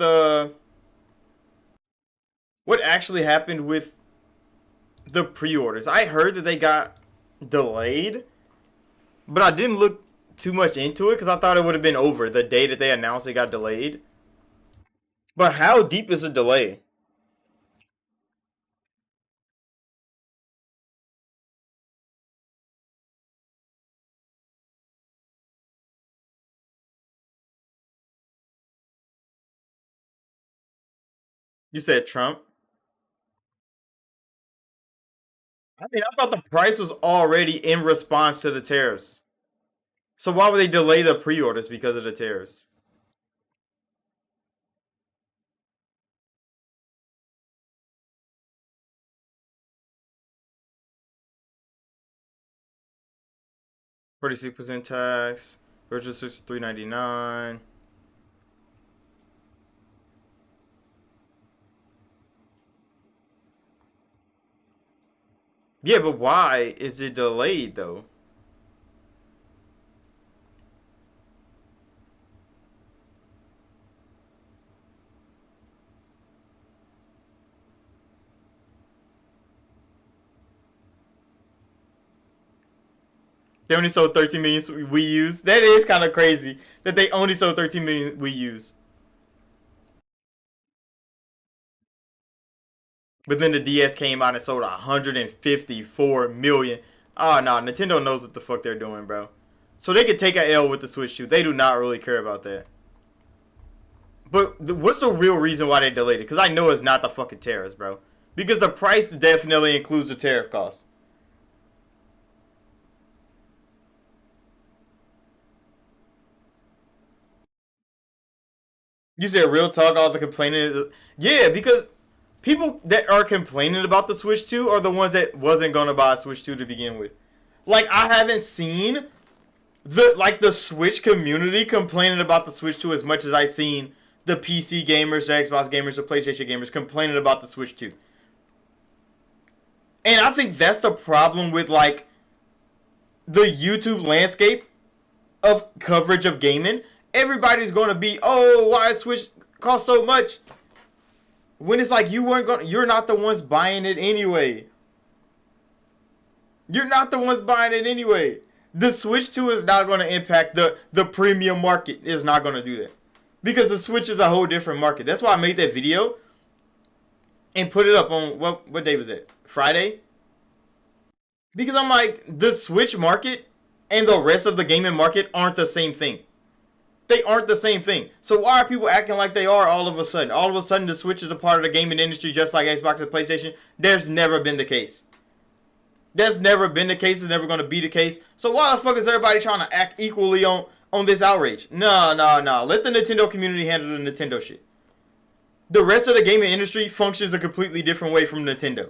Speaker 1: what actually happened with the pre-orders? I heard that they got delayed, but I didn't look too much into it because I thought it would have been over the day that they announced it got delayed. But how deep is the delay? You said Trump? I mean, I thought the price was already in response to the tariffs. So why would they delay the pre-orders because of the tariffs? 46% tax. Virtual Switch $399. Yeah, but why is it delayed though? They only sold 13 million Wii U's. That is kind of crazy that they only sold 13 million Wii U's. But then the DS came out and sold 154 million. Oh, no. Nintendo knows what the fuck they're doing, bro. So they could take a L with the Switch 2. They do not really care about that. But what's the real reason why they delayed it? Because I know it's not the fucking tariffs, bro. Because the price definitely includes the tariff costs. You said real talk, all the complaining. Yeah, because people that are complaining about the Switch 2 are the ones that wasn't going to buy a Switch 2 to begin with. Like, I haven't seen the Switch community complaining about the Switch 2 as much as I've seen the PC gamers, the Xbox gamers, the PlayStation gamers complaining about the Switch 2. And I think that's the problem with, like, the YouTube landscape of coverage of gaming. Everybody's going to be, oh, why Switch cost so much? When it's like you're not the ones buying it anyway. You're not the ones buying it anyway. The Switch 2 is not going to impact the premium market. It's not going to do that. Because the Switch is a whole different market. That's why I made that video and put it up on, what day was it? Friday? Because I'm like, the Switch market and the rest of the gaming market aren't the same thing. They aren't the same thing. So why are people acting like they are all of a sudden? All of a sudden the Switch is a part of the gaming industry just like Xbox and PlayStation. There's never been the case. That's never been the case. It's never going to be the case. So why the fuck is everybody trying to act equally on this outrage? No. Let the Nintendo community handle the Nintendo shit. The rest of the gaming industry functions a completely different way from Nintendo.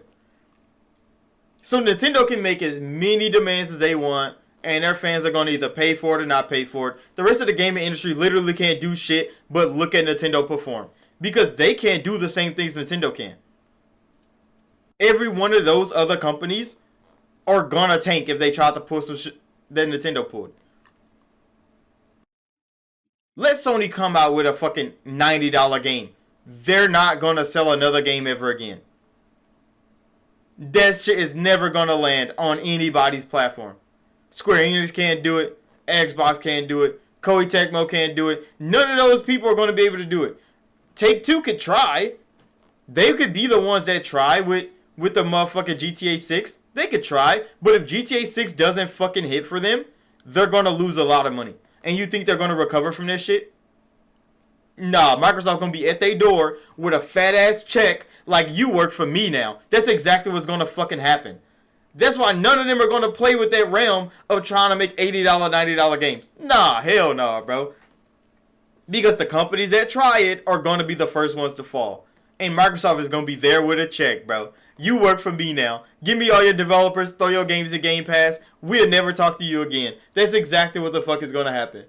Speaker 1: So Nintendo can make as many demands as they want, and their fans are going to either pay for it or not pay for it. The rest of the gaming industry literally can't do shit but look at Nintendo perform. Because they can't do the same things Nintendo can. Every one of those other companies are going to tank if they try to pull some shit that Nintendo pulled. Let Sony come out with a fucking $90 game. They're not going to sell another game ever again. That shit is never going to land on anybody's platform. Square Enix can't do it. Xbox can't do it. Koei Tecmo can't do it. None of those people are going to be able to do it. Take-Two could try. They could be the ones that try with the motherfucking GTA 6. They could try. But if GTA 6 doesn't fucking hit for them, they're going to lose a lot of money. And you think they're going to recover from this shit? Nah, Microsoft going to be at their door with a fat-ass check like you work for me now. That's exactly what's going to fucking happen. That's why none of them are going to play with that realm of trying to make $80, $90 games. Nah, hell no, bro. Because the companies that try it are going to be the first ones to fall. And Microsoft is going to be there with a check, bro. You work for me now. Give me all your developers, throw your games in Game Pass. We'll never talk to you again. That's exactly what the fuck is going to happen.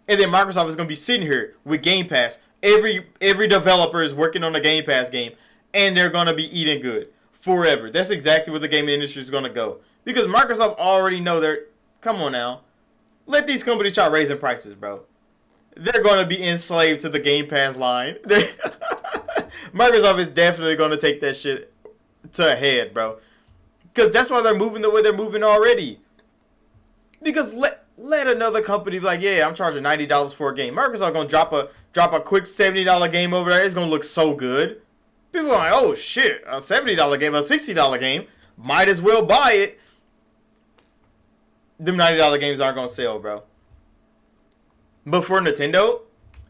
Speaker 1: And then Microsoft is going to be sitting here with Game Pass. Every developer is working on a Game Pass game. And they're going to be eating good. Forever. That's exactly where the gaming industry is going to go. Because Microsoft already know they're... Come on now. Let these companies try raising prices, bro. They're going to be enslaved to the Game Pass line. Microsoft is definitely going to take that shit to a head, bro. Because that's why they're moving the way they're moving already. Because let another company be like, yeah, I'm charging $90 for a game. Microsoft going to drop a quick $70 game over there. It's going to look so good. People are like, oh shit, a $70 game, a $60 game, might as well buy it. Them $90 games aren't going to sell, bro. But for Nintendo,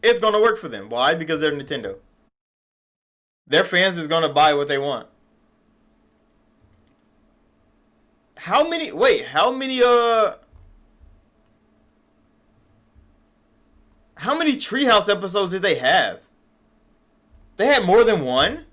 Speaker 1: it's going to work for them. Why? Because they're Nintendo. Their fans is going to buy what they want. How many Treehouse episodes did they have? They had more than one?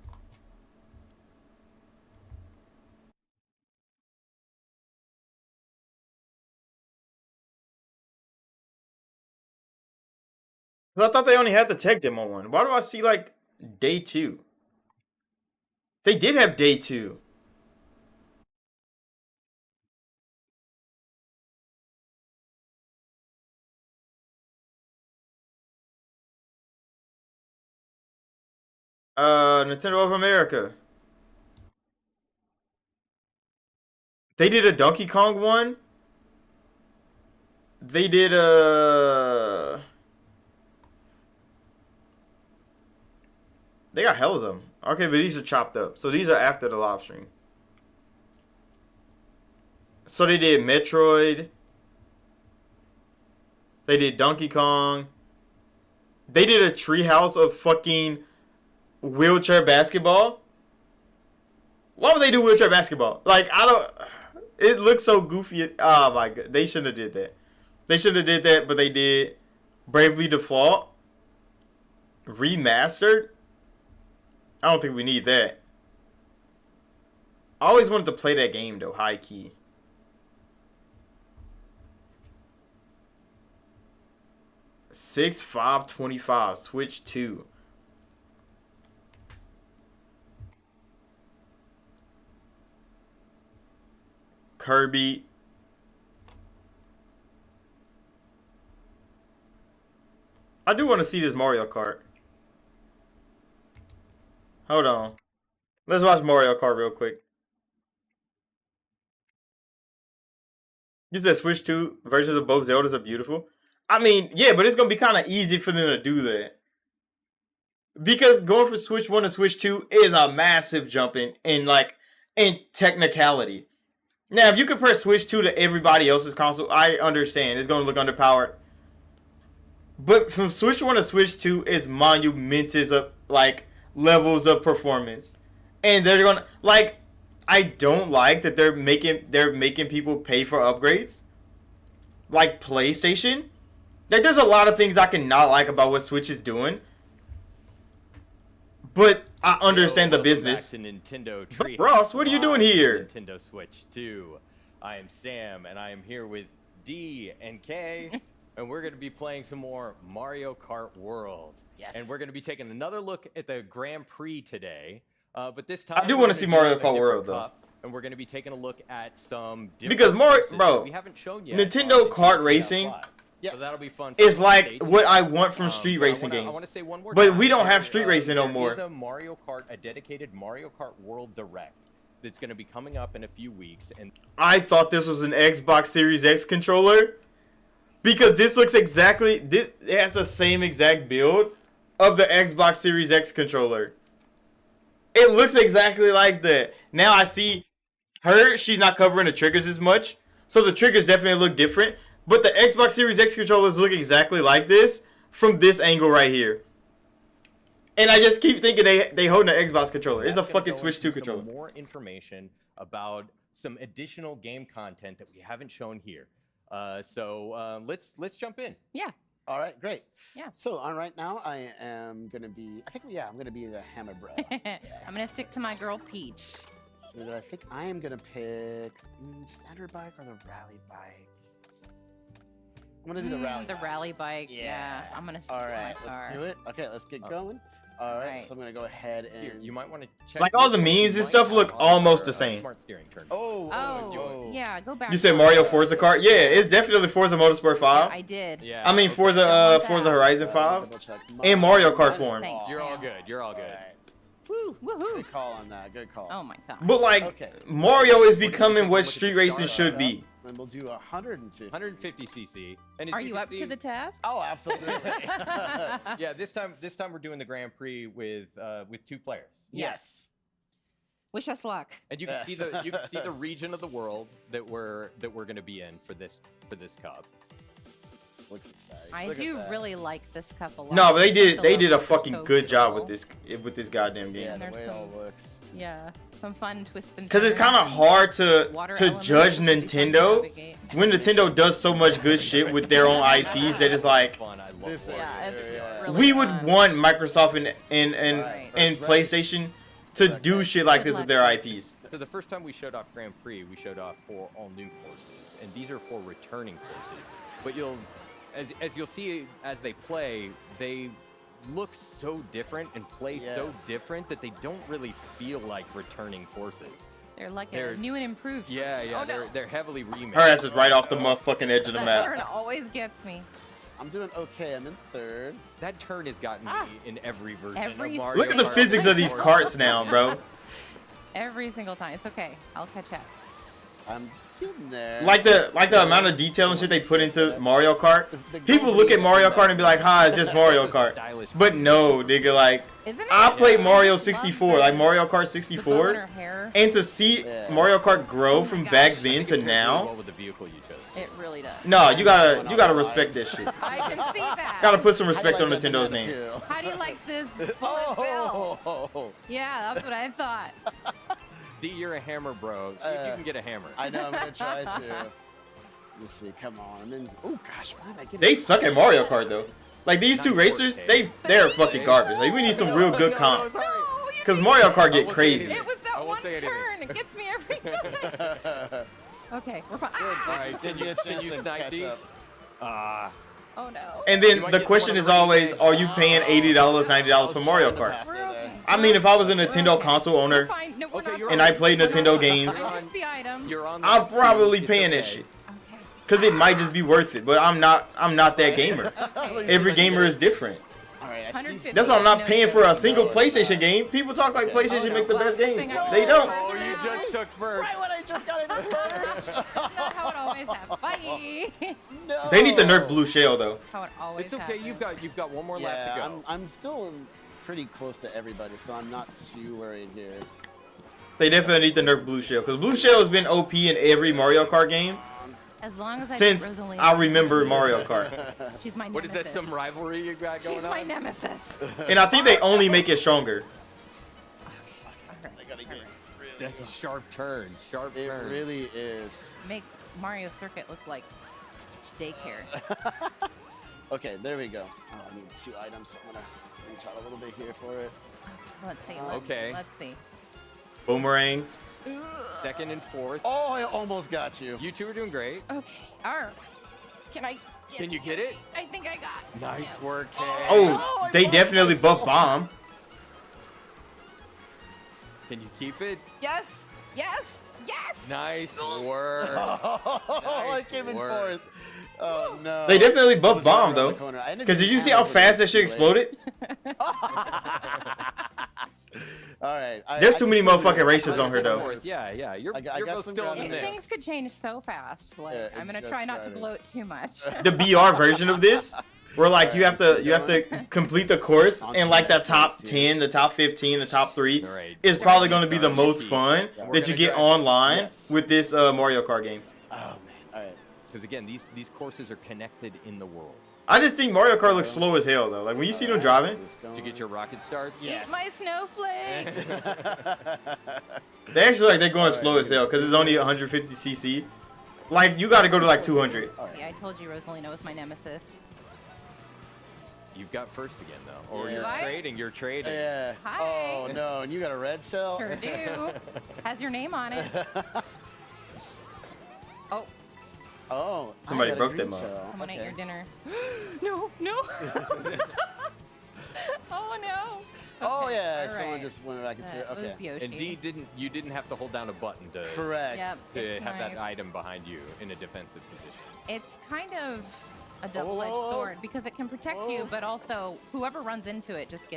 Speaker 1: 'Cause I thought they only had the tech demo one. Why do I see like day 2? They did have day 2. Nintendo of America. They did a Donkey Kong one. They did they got hells of them. Okay, but these are chopped up. So these are after the live stream. So they did Metroid. They did Donkey Kong. They did a treehouse of fucking wheelchair basketball. Why would they do wheelchair basketball? Like, I don't... It looks so goofy. Oh my god. They shouldn't have did that. They shouldn't have did that, but they did. Bravely Default. Remastered. I don't think we need that. I always wanted to play that game though, high key. $6,525, Switch 2. Kirby. I do want to see this Mario Kart. Hold on. Let's watch Mario Kart real quick. You said Switch 2 versions of both Zeldas are beautiful. I mean, yeah, but it's going to be kind of easy for them to do that. Because going from Switch 1 to Switch 2 is a massive jump in technicality. Now, if you compare Switch 2 to everybody else's console, I understand. It's going to look underpowered. But from Switch 1 to Switch 2 is monumentous of, like, levels of performance. And they're going to, like, I don't like that they're making people pay for upgrades. Like PlayStation. Like, there's a lot of things I cannot like about what Switch is doing. But I understand the business.
Speaker 7: Back to Nintendo
Speaker 1: But Ross, what are you doing here?
Speaker 7: Nintendo Switch 2. I am Sam, and I am here with D and K, and we're going to be playing some more Mario Kart World.
Speaker 8: Yes.
Speaker 7: And we're going to be taking another look at the Grand Prix today. But this time,
Speaker 1: I do
Speaker 7: we're
Speaker 1: want to
Speaker 7: gonna
Speaker 1: see
Speaker 7: do
Speaker 1: Mario
Speaker 7: a
Speaker 1: Kart
Speaker 7: different
Speaker 1: World, though.
Speaker 7: cup, and we're going to be taking a look at some different
Speaker 1: Because Mario,
Speaker 7: courses
Speaker 1: bro,
Speaker 7: that we haven't shown yet.
Speaker 1: Nintendo
Speaker 7: on
Speaker 1: Kart
Speaker 7: Nintendo
Speaker 1: Racing
Speaker 7: Live.
Speaker 8: Yes.
Speaker 7: So that'll be fun.
Speaker 1: is like
Speaker 7: Stay
Speaker 1: what
Speaker 7: tuned.
Speaker 1: I want from street
Speaker 7: But
Speaker 1: racing
Speaker 7: I
Speaker 1: games.
Speaker 7: want to say one more
Speaker 1: But
Speaker 7: time.
Speaker 1: we don't have
Speaker 7: There,
Speaker 1: street racing no more.
Speaker 7: There is a Mario Kart, a dedicated Mario Kart World Direct that's going to be coming up in a few weeks. And
Speaker 1: I thought this was an Xbox Series X controller because this looks exactly this. It has the same exact build of the Xbox Series X controller. It looks exactly like that. Now I see her. She's not covering the triggers as much, so the triggers definitely look different. But the Xbox Series X controllers look exactly like this from this angle right here. And I just keep thinking they holding an Xbox controller. It's a
Speaker 7: that's gonna
Speaker 1: fucking
Speaker 7: go
Speaker 1: Switch
Speaker 7: into
Speaker 1: 2 controller.
Speaker 7: Some more information about some additional game content that we haven't shown here. So let's jump in.
Speaker 5: Yeah.
Speaker 8: All right, great.
Speaker 5: Yeah.
Speaker 8: So on right now, I am gonna be. I think I'm gonna be the hammer bro.
Speaker 9: I'm gonna stick to my girl Peach.
Speaker 8: And I think I am gonna pick standard bike or the rally bike. I'm gonna do the rally.
Speaker 9: The
Speaker 8: bike.
Speaker 9: rally bike. Yeah. I'm gonna stick
Speaker 8: All
Speaker 9: to
Speaker 8: right,
Speaker 9: my car.
Speaker 8: let's do it. Okay, let's get going. All right,
Speaker 9: Right.
Speaker 8: so I'm gonna go ahead and.
Speaker 7: Here, you might want to check.
Speaker 1: Like, all the memes and stuff look almost the same.
Speaker 7: Smart steering turn.
Speaker 9: Oh, yeah. Go back.
Speaker 1: You said
Speaker 9: to
Speaker 1: Mario
Speaker 9: it.
Speaker 1: Forza Kart? Yeah, it's definitely Forza Motorsport 5.
Speaker 9: Yeah, I did.
Speaker 7: Yeah.
Speaker 1: I mean
Speaker 7: okay.
Speaker 1: Forza
Speaker 9: Don't want
Speaker 1: Forza
Speaker 9: that.
Speaker 1: Horizon 5
Speaker 8: double check
Speaker 1: in Mario Kart form.
Speaker 9: Thanks.
Speaker 7: You're all good. You're all good.
Speaker 8: All right. Woo!
Speaker 9: Woohoo!
Speaker 8: Good call on that. Good call.
Speaker 9: Oh my god.
Speaker 1: But like
Speaker 8: Okay.
Speaker 1: Mario is
Speaker 7: do you
Speaker 1: becoming
Speaker 7: think?
Speaker 1: what
Speaker 7: Look at
Speaker 1: street
Speaker 7: the
Speaker 1: racing
Speaker 7: start
Speaker 1: should
Speaker 8: Up,
Speaker 1: be.
Speaker 8: And we'll do 150.
Speaker 7: 150 cc. And as
Speaker 9: Are
Speaker 7: you
Speaker 9: you
Speaker 7: can
Speaker 9: up
Speaker 7: see,
Speaker 9: to the task?
Speaker 8: Oh, absolutely.
Speaker 7: Yeah, this time we're doing the Grand Prix with 2 players.
Speaker 8: Yes.
Speaker 9: Wish us luck.
Speaker 7: And you can see
Speaker 8: Yes.
Speaker 7: the region of the world that we're going to be in for this cup.
Speaker 8: Looks exciting.
Speaker 9: I
Speaker 8: Look at
Speaker 9: do
Speaker 8: that.
Speaker 9: really like this cup a lot.
Speaker 1: No, but they
Speaker 9: I think
Speaker 1: did
Speaker 9: the
Speaker 1: they did a
Speaker 9: logos are
Speaker 1: fucking
Speaker 9: so
Speaker 1: good job
Speaker 9: beautiful.
Speaker 1: with this goddamn
Speaker 8: Yeah,
Speaker 1: game.
Speaker 8: the
Speaker 9: there's
Speaker 8: way it all
Speaker 9: some-
Speaker 8: looks.
Speaker 9: Yeah, some fun twists and
Speaker 1: Cause it's
Speaker 9: turns
Speaker 1: kind of
Speaker 9: and
Speaker 1: hard to
Speaker 9: water
Speaker 1: judge
Speaker 9: elements that can be fun to
Speaker 1: Nintendo
Speaker 9: navigate.
Speaker 1: when Nintendo does so much good shit with their own IPs that it's like
Speaker 7: Fun. I love
Speaker 8: This is-
Speaker 7: Warzone.
Speaker 9: Yeah, it's
Speaker 8: Yeah.
Speaker 9: really
Speaker 1: we would
Speaker 9: fun.
Speaker 1: want Microsoft and
Speaker 9: Right.
Speaker 1: and PlayStation to do shit like this with their IPs.
Speaker 7: So the first time we showed off Grand Prix, we showed off 4 all new courses, and these are 4 returning courses. But you'll as you'll see as they play, they look so different and play so
Speaker 8: Yes.
Speaker 7: different that they don't really feel like returning courses.
Speaker 9: They're like
Speaker 7: They're-
Speaker 9: a new and improved.
Speaker 7: Yeah, yeah,
Speaker 9: Oh, no.
Speaker 7: they're heavily remixed.
Speaker 1: Her ass is right off the motherfucking edge of the
Speaker 9: That
Speaker 1: map.
Speaker 9: turn always gets me.
Speaker 8: I'm doing okay. I'm in third.
Speaker 7: That turn has gotten me in every version
Speaker 9: Every
Speaker 7: of Mario
Speaker 1: Look at the
Speaker 7: Kart.
Speaker 1: physics of these carts now, bro.
Speaker 9: Every single time. It's okay. I'll catch up.
Speaker 8: I'm getting there.
Speaker 1: Like the amount of detail and shit they put into Mario Kart. People look at Mario Kart and be like, "Ha, it's just Mario
Speaker 7: It's a
Speaker 1: Kart."
Speaker 7: stylish
Speaker 1: But no, nigga, like
Speaker 9: Isn't it?
Speaker 1: I played Mario
Speaker 9: love
Speaker 1: 64,
Speaker 9: the-
Speaker 1: like Mario Kart
Speaker 9: the bow in
Speaker 1: 64,
Speaker 9: her hair.
Speaker 1: and to see
Speaker 8: Yeah.
Speaker 1: Mario Kart grow
Speaker 9: Oh my
Speaker 1: from
Speaker 9: gosh.
Speaker 1: back
Speaker 7: I
Speaker 1: then
Speaker 7: think
Speaker 1: to
Speaker 7: it goes really
Speaker 1: now.
Speaker 7: well with the vehicle you chose.
Speaker 9: It really does.
Speaker 1: No, you gotta respect this shit.
Speaker 9: I can see that.
Speaker 1: Gotta put some
Speaker 8: How do you
Speaker 1: respect on
Speaker 8: like that
Speaker 1: Nintendo's
Speaker 8: banana
Speaker 1: name.
Speaker 8: peel?
Speaker 9: How do you like this bullet bill?
Speaker 8: Oh,
Speaker 9: Yeah, that's what I thought.
Speaker 7: D, you're a hammer bro. See if you can get a hammer.
Speaker 8: I know. I'm gonna try to. Let's see. Come on. I'm in. Oh gosh, why did I get?
Speaker 1: They suck at Mario Kart though. Like these two
Speaker 7: Nice work,
Speaker 1: racers,
Speaker 7: Kay.
Speaker 1: they're fucking garbage. Like we need some real good comp.
Speaker 9: No, you
Speaker 1: Cause
Speaker 9: didn't.
Speaker 1: Mario Kart
Speaker 7: I
Speaker 1: get
Speaker 7: won't say
Speaker 1: crazy.
Speaker 7: anything.
Speaker 9: It was
Speaker 7: I
Speaker 9: that
Speaker 7: won't
Speaker 9: one
Speaker 7: say anything.
Speaker 9: turn. It gets me every time. Okay, we're fine.
Speaker 8: Good.
Speaker 7: All right,
Speaker 8: Give
Speaker 7: can
Speaker 8: me a
Speaker 7: you- can
Speaker 8: chance
Speaker 7: you
Speaker 8: to
Speaker 7: snipe
Speaker 8: catch
Speaker 7: D?
Speaker 8: up.
Speaker 9: Oh no.
Speaker 1: And
Speaker 7: You
Speaker 1: then
Speaker 7: might
Speaker 1: the
Speaker 7: get
Speaker 1: question
Speaker 7: someone
Speaker 1: is
Speaker 7: to bring
Speaker 1: always,
Speaker 7: it.
Speaker 1: are you paying $80, $90 for Mario
Speaker 8: Trying to
Speaker 1: Kart?
Speaker 8: pass you
Speaker 9: We're
Speaker 8: there.
Speaker 9: okay.
Speaker 1: I mean, if I was a
Speaker 9: We're
Speaker 1: Nintendo
Speaker 9: okay.
Speaker 1: console
Speaker 9: We're
Speaker 1: owner
Speaker 9: fine. No, we're
Speaker 7: Okay,
Speaker 9: not
Speaker 7: you're
Speaker 1: and
Speaker 9: fine.
Speaker 1: I played
Speaker 9: We're not
Speaker 1: Nintendo
Speaker 9: fine.
Speaker 1: games,
Speaker 9: I missed the item.
Speaker 7: You're on.
Speaker 1: I'm
Speaker 7: that
Speaker 1: probably
Speaker 7: too.
Speaker 1: paying
Speaker 7: It's
Speaker 1: that
Speaker 7: okay.
Speaker 1: shit.
Speaker 9: Okay.
Speaker 1: Cause it might just be worth it. But I'm not that gamer.
Speaker 9: Okay.
Speaker 1: Every gamer is different.
Speaker 8: All right. I see.
Speaker 9: 150.
Speaker 1: That's why I'm not
Speaker 9: No
Speaker 1: paying
Speaker 9: joke.
Speaker 1: for a single
Speaker 8: No, it's
Speaker 1: PlayStation
Speaker 8: not.
Speaker 1: game. People talk like
Speaker 8: Yeah.
Speaker 1: PlayStation
Speaker 9: Oh,
Speaker 1: make the
Speaker 9: no.
Speaker 1: best
Speaker 9: Well,
Speaker 1: game.
Speaker 9: thing I-
Speaker 1: They don't.
Speaker 7: Oh, you just took first.
Speaker 8: Right when I just got in first.
Speaker 9: Not how it always happens. Bye.
Speaker 8: No.
Speaker 1: They need to nerf Blue Shell though.
Speaker 9: How it always
Speaker 7: It's okay.
Speaker 9: happens.
Speaker 7: You've got one more lap
Speaker 8: Yeah,
Speaker 7: to go.
Speaker 8: I'm still pretty close to everybody, so I'm not too worried here.
Speaker 1: They definitely need to nerf Blue Shell. Cause Blue Shell has been OP in every Mario Kart game
Speaker 9: As long as
Speaker 1: since
Speaker 9: I get Rosalina.
Speaker 1: I remember Mario Kart.
Speaker 9: She's my
Speaker 7: What is
Speaker 9: nemesis.
Speaker 7: that? Some rivalry you got going
Speaker 9: She's
Speaker 7: on?
Speaker 9: my nemesis.
Speaker 1: And I think they only make it stronger.
Speaker 9: Alright,
Speaker 8: I gotta get
Speaker 9: alright.
Speaker 8: really.
Speaker 7: That's a sharp turn. Sharp
Speaker 8: It
Speaker 7: turn.
Speaker 8: really is.
Speaker 9: Makes Mario Circuit look like daycare.
Speaker 8: Okay, there we go. Oh, I need 2 items. So I'm gonna reach out a little bit here for it.
Speaker 9: Let's see.
Speaker 7: Okay.
Speaker 9: Let's see.
Speaker 1: Boomerang.
Speaker 7: Second and fourth.
Speaker 8: Oh, I almost got you.
Speaker 7: You two are doing great.
Speaker 9: Okay. Alright. Can I?
Speaker 7: Can you get it?
Speaker 9: I think I got.
Speaker 7: Nice work, Kay.
Speaker 1: Oh, they definitely buff bomb.
Speaker 7: Can you keep it?
Speaker 9: Yes. Yes. Yes.
Speaker 7: Nice work.
Speaker 8: Oh, I came in
Speaker 7: work.
Speaker 8: fourth. Oh no.
Speaker 1: They definitely
Speaker 8: I
Speaker 1: buff
Speaker 8: was right
Speaker 1: bomb
Speaker 8: around the
Speaker 1: though.
Speaker 8: corner. I didn't
Speaker 1: Cause did
Speaker 8: even
Speaker 1: you see how
Speaker 8: analyze it
Speaker 1: fast that
Speaker 8: too
Speaker 1: shit
Speaker 8: late.
Speaker 1: exploded?
Speaker 8: All right.
Speaker 1: There's
Speaker 8: I
Speaker 1: too
Speaker 8: can
Speaker 1: many
Speaker 8: still do
Speaker 1: motherfucking
Speaker 8: it.
Speaker 1: races on her though.
Speaker 7: Fourth. Yeah, yeah. You're,
Speaker 8: I got
Speaker 7: you're both
Speaker 8: some
Speaker 7: still in
Speaker 8: ground
Speaker 7: the
Speaker 9: If
Speaker 8: mix.
Speaker 9: things could change so fast, like
Speaker 8: Yeah,
Speaker 9: I'm gonna
Speaker 8: it
Speaker 9: try
Speaker 8: just
Speaker 9: not to
Speaker 8: started.
Speaker 9: blow it too much.
Speaker 1: The BR version of this, where like you have to complete the course and like the top 10, the top 15, the top 3
Speaker 7: All right.
Speaker 1: is probably going to be the most fun
Speaker 8: Yeah.
Speaker 7: We're
Speaker 1: that you
Speaker 7: gonna
Speaker 1: get
Speaker 7: try-
Speaker 1: online
Speaker 8: Yes.
Speaker 1: with this Mario Kart game.
Speaker 8: Oh man. All right.
Speaker 7: Because again, these courses are connected in the world.
Speaker 1: I just think Mario Kart looks slow as hell though. Like when you see them driving,
Speaker 7: Did you get your rocket starts?
Speaker 8: Yes.
Speaker 9: My snowflakes.
Speaker 1: they actually like they're going slow as hell because it's only 150 cc. Like you got to go to like 200.
Speaker 9: See, I told you Rosalina was my nemesis.
Speaker 7: You've got first again though. Or
Speaker 8: Yeah.
Speaker 7: you're
Speaker 8: Do I?
Speaker 7: trading. You're trading.
Speaker 8: Yeah.
Speaker 9: Hi.
Speaker 8: Oh no, and you got a red shell.
Speaker 9: Sure do. Has your name on it. Oh,
Speaker 8: Oh. I
Speaker 1: Somebody
Speaker 8: got a
Speaker 1: broke
Speaker 8: green
Speaker 1: that mug.
Speaker 8: shell.
Speaker 9: come on, eat
Speaker 8: Okay.
Speaker 9: your dinner. No, no. Oh no.
Speaker 8: Oh
Speaker 9: Okay,
Speaker 8: yeah,
Speaker 9: all
Speaker 8: someone
Speaker 9: right.
Speaker 8: just went back into.
Speaker 9: That
Speaker 8: Okay.
Speaker 9: was Yoshi.
Speaker 7: And D you didn't have to hold down a button to
Speaker 8: Correct.
Speaker 9: Yep,
Speaker 7: to
Speaker 9: it's
Speaker 7: have
Speaker 9: nice.
Speaker 7: that item behind you in a defensive position.
Speaker 9: It's kind of a double-edged
Speaker 8: Whoa.
Speaker 9: sword because it can protect
Speaker 8: Whoa.
Speaker 9: you, but also whoever runs into it just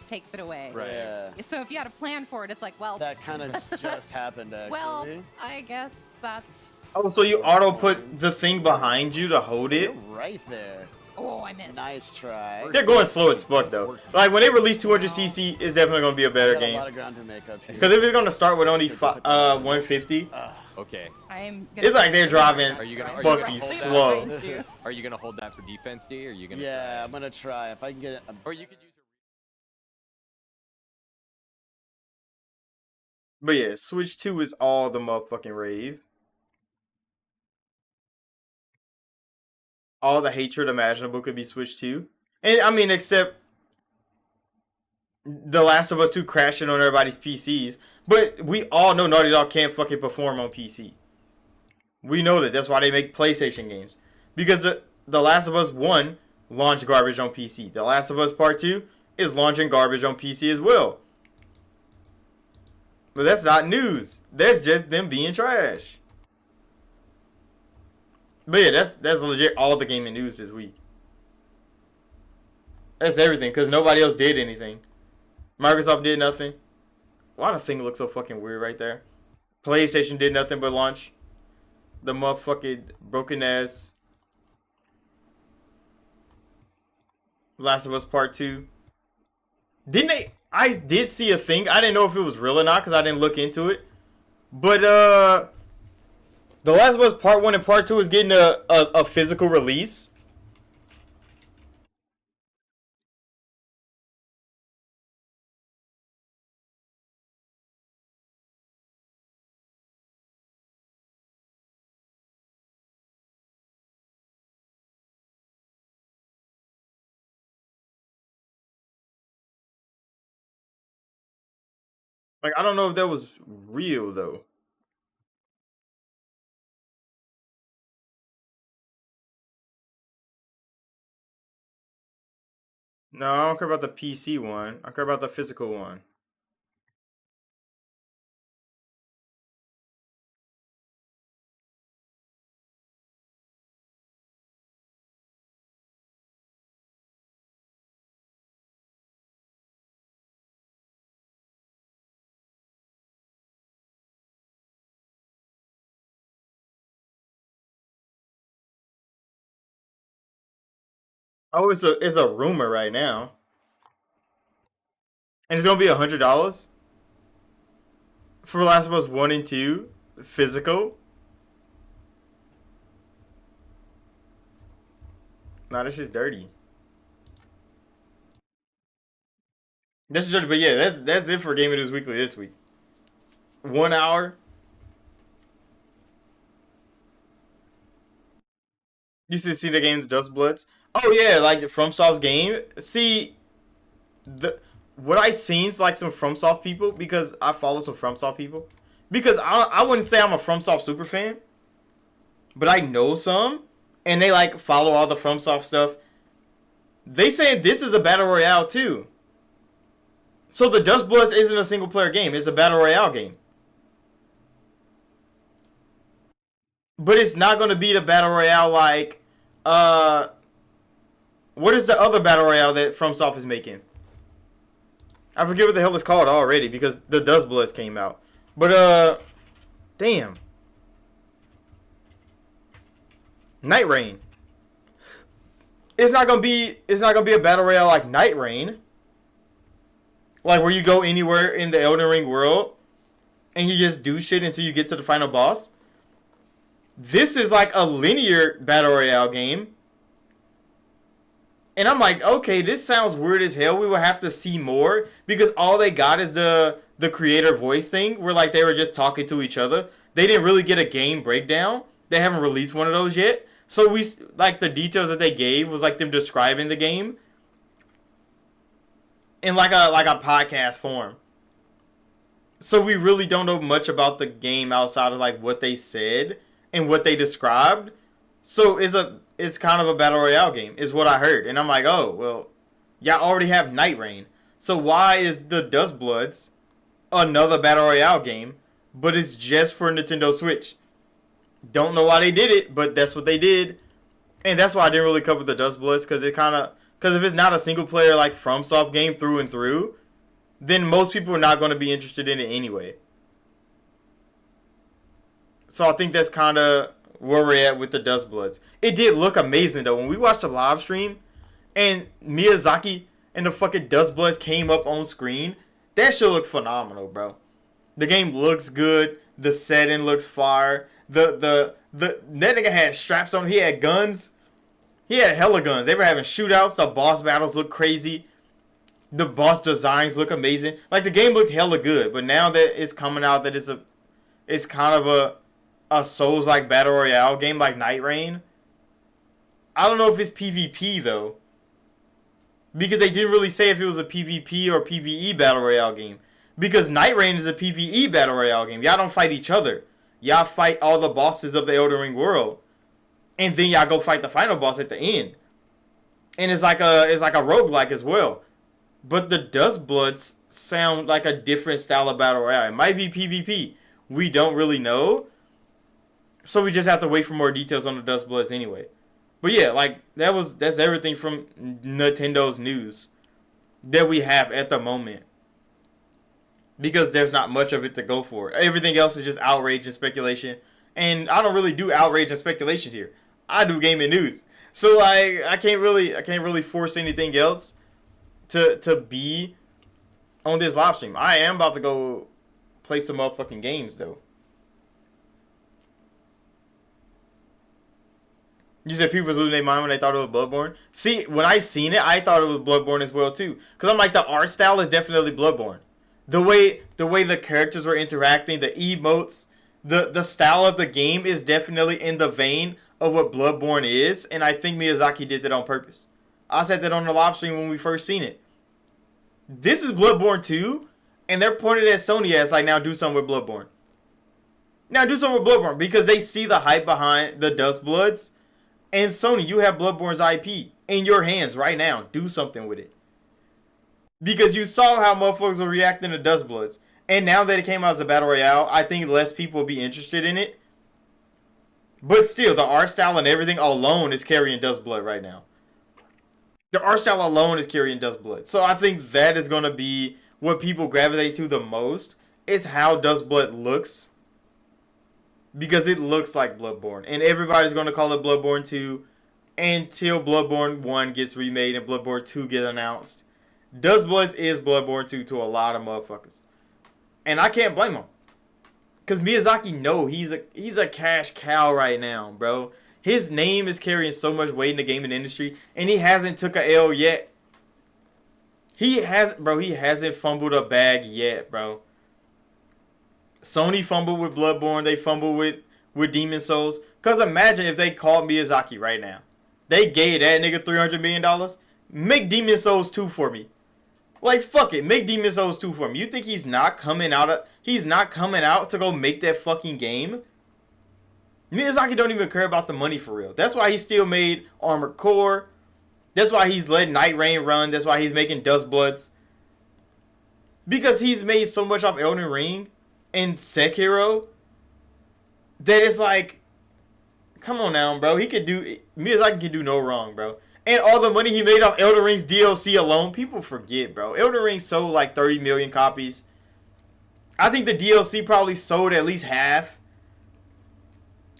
Speaker 9: takes it away.
Speaker 7: Right.
Speaker 8: Yeah.
Speaker 9: So if you had a plan for it, it's like, well,
Speaker 8: That kind of just happened actually.
Speaker 9: well, I guess that's.
Speaker 1: Oh, so you auto put the thing behind you to hold it?
Speaker 8: You're right there.
Speaker 9: Oh, I missed.
Speaker 8: Nice try.
Speaker 1: They're going slow as fuck though. Like when they release 200cc, it's definitely gonna be a better
Speaker 8: Got a
Speaker 1: game.
Speaker 8: lot of ground to make up here.
Speaker 1: Because if it's gonna start with only 150,
Speaker 7: Okay.
Speaker 9: I'm gonna
Speaker 1: it's like they're driving
Speaker 7: Are you gonna
Speaker 1: fucking
Speaker 7: hold that?
Speaker 1: slow.
Speaker 7: Are you gonna hold that for defense, D? Or are you gonna?
Speaker 8: Yeah, I'm gonna try. If I can get it.
Speaker 7: Or you could use.
Speaker 1: But yeah, Switch 2 is all the motherfucking rave. All the hatred imaginable could be Switch 2. And I mean, except The Last of Us 2 crashing on everybody's PCs. But we all know Naughty Dog can't fucking perform on PC. We know that. That's why they make PlayStation games. Because The Last of Us 1 launched garbage on PC. The Last of Us Part 2 is launching garbage on PC as well. But that's not news. That's just them being trash. But yeah, that's legit all the gaming news this week. That's everything, because nobody else did anything. Microsoft did nothing. Why the thing looks so fucking weird right there? PlayStation did nothing but launch the motherfucking broken ass Last of Us Part 2. Didn't they? I did see a thing. I didn't know if it was real or not because I didn't look into it. But The Last of Us Part 1 and Part 2 is getting a physical release. Like, I don't know if that was real, though. No, I don't care about the PC one. I care about the physical one. Oh, it's a rumor right now. And it's gonna be $100 for Last of Us 1 and 2 physical. Nah, this shit's dirty. This is dirty, but yeah, that's it for Game of News Weekly this week. 1 hour. You see the game's Dust Bloods? Oh yeah, like FromSoft's game. See, what I seen's like some FromSoft people, because I follow some FromSoft people. Because I wouldn't say I'm a FromSoft super fan, but I know some, and they like follow all the FromSoft stuff. They saying this is a battle royale too. So the Dust Bloods isn't a single player game; it's a battle royale game. But it's not gonna be the battle royale like what is the other battle royale that FromSoft is making? I forget what the hell it's called already because the Dust Bloods came out. But damn. Night Rain. It's not gonna be a battle royale like Night Rain. Like where you go anywhere in the Elden Ring world and you just do shit until you get to the final boss. This is like a linear battle royale game. And I'm like, okay, this sounds weird as hell. We will have to see more because all they got is the creator voice thing where like they were just talking to each other. They didn't really get a game breakdown. They haven't released one of those yet. So we like the details that they gave was like them describing the game in like a podcast form. So we really don't know much about the game outside of like what they said and what they described. So it's kind of a battle royale game, is what I heard. And I'm like, oh, well, y'all already have Night Rain. So why is the Dust Bloods another battle royale game, but it's just for Nintendo Switch? Don't know why they did it, but that's what they did. And that's why I didn't really cover the Dust Bloods, because if it's not a single player like FromSoft game through and through, then most people are not going to be interested in it anyway. So I think that's kind of where we're at with the Dust Bloods. It did look amazing though. When we watched the live stream and Miyazaki and the fucking Dust Bloods came up on screen, that shit looked phenomenal, bro. The game looks good. The setting looks fire. That nigga had straps on. He had guns. He had hella guns. They were having shootouts. The boss battles look crazy. The boss designs look amazing. Like the game looked hella good. But now that it's coming out that it's kind of a Souls-like battle royale game like Night Rain. I don't know if it's PvP though, because they didn't really say if it was a PvP or PvE battle royale game. Because Night Rain is a PvE battle royale game. Y'all don't fight each other. Y'all fight all the bosses of the Elden Ring world. and then y'all go fight the final boss at the end. And it's like a roguelike as well. But the Dust Bloods sound like a different style of battle royale. It might be PvP. We don't really know. So we just have to wait for more details on the Dust Bloods anyway. But yeah, like that's everything from Nintendo's news that we have at the moment. Because there's not much of it to go for. Everything else is just outrage and speculation. And I don't really do outrage and speculation here. I do gaming news. So like I can't really force anything else to be on this live stream. I am about to go play some motherfucking games though. You said people was losing their mind when they thought it was Bloodborne? See, when I seen it, I thought it was Bloodborne as well too. Cause I'm like, the art style is definitely Bloodborne. The way the characters were interacting, the emotes, the style of the game is definitely in the vein of what Bloodborne is, and I think Miyazaki did that on purpose. I said that on the live stream when we first seen it. This is Bloodborne 2, and they're pointed at Sony as like, now do something with Bloodborne. Now do something with Bloodborne, because they see the hype behind the Dust Bloods, and Sony, you have Bloodborne's IP in your hands right now. Do something with it. Because you saw how motherfuckers were reacting to Dust Bloods. And now that it came out as a battle royale, I think less people will be interested in it. But still, the art style and everything alone is carrying Dust Blood right now. The art style alone is carrying Dust Blood. So I think that is going to be what people gravitate to the most. Is how Dust Blood looks. Because it looks like Bloodborne. And everybody's going to call it Bloodborne 2 until Bloodborne 1 gets remade and Bloodborne 2 gets announced. Dust Bloods is Bloodborne 2 to a lot of motherfuckers. And I can't blame them. Because Miyazaki, no, he's a cash cow right now, bro. His name is carrying so much weight in the gaming industry, and he hasn't took a L yet. He hasn't fumbled a bag yet, bro. Sony fumbled with Bloodborne, they fumbled with Demon Souls. Because imagine if they called Miyazaki right now. They gave that nigga $300 million. Make Demon Souls 2 for me. Like, fuck it. Make Demon Souls 2 for me. You think he's not coming out to go make that fucking game? Miyazaki don't even care about the money for real. That's why he still made Armored Core. That's why he's letting Night Rain run. That's why he's making Dust Bloods. Because he's made so much off Elden Ring and Sekiro that it's like, come on now, bro. Miyazaki can do no wrong, bro. And all the money he made off Elden Ring's DLC alone, people forget, bro. Elden Ring sold like 30 million copies. I think the DLC probably sold at least half.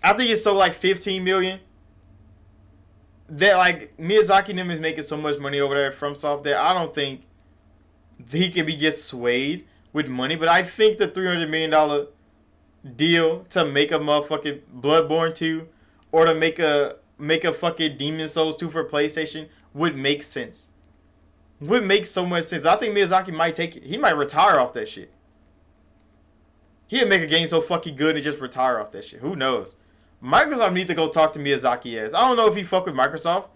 Speaker 1: I think it sold like 15 million. That like Miyazaki and them is making so much money over there at FromSoft that I don't think he can be just swayed with money. But I think the $300 million deal to make a motherfucking Bloodborne 2 or to make a fucking Demon Souls 2 for PlayStation would make sense. Would make so much sense. I think Miyazaki might take it. He might retire off that shit. He'd make a game so fucking good and just retire off that shit. Who knows? Microsoft need to go talk to Miyazaki as. I don't know if he fuck with Microsoft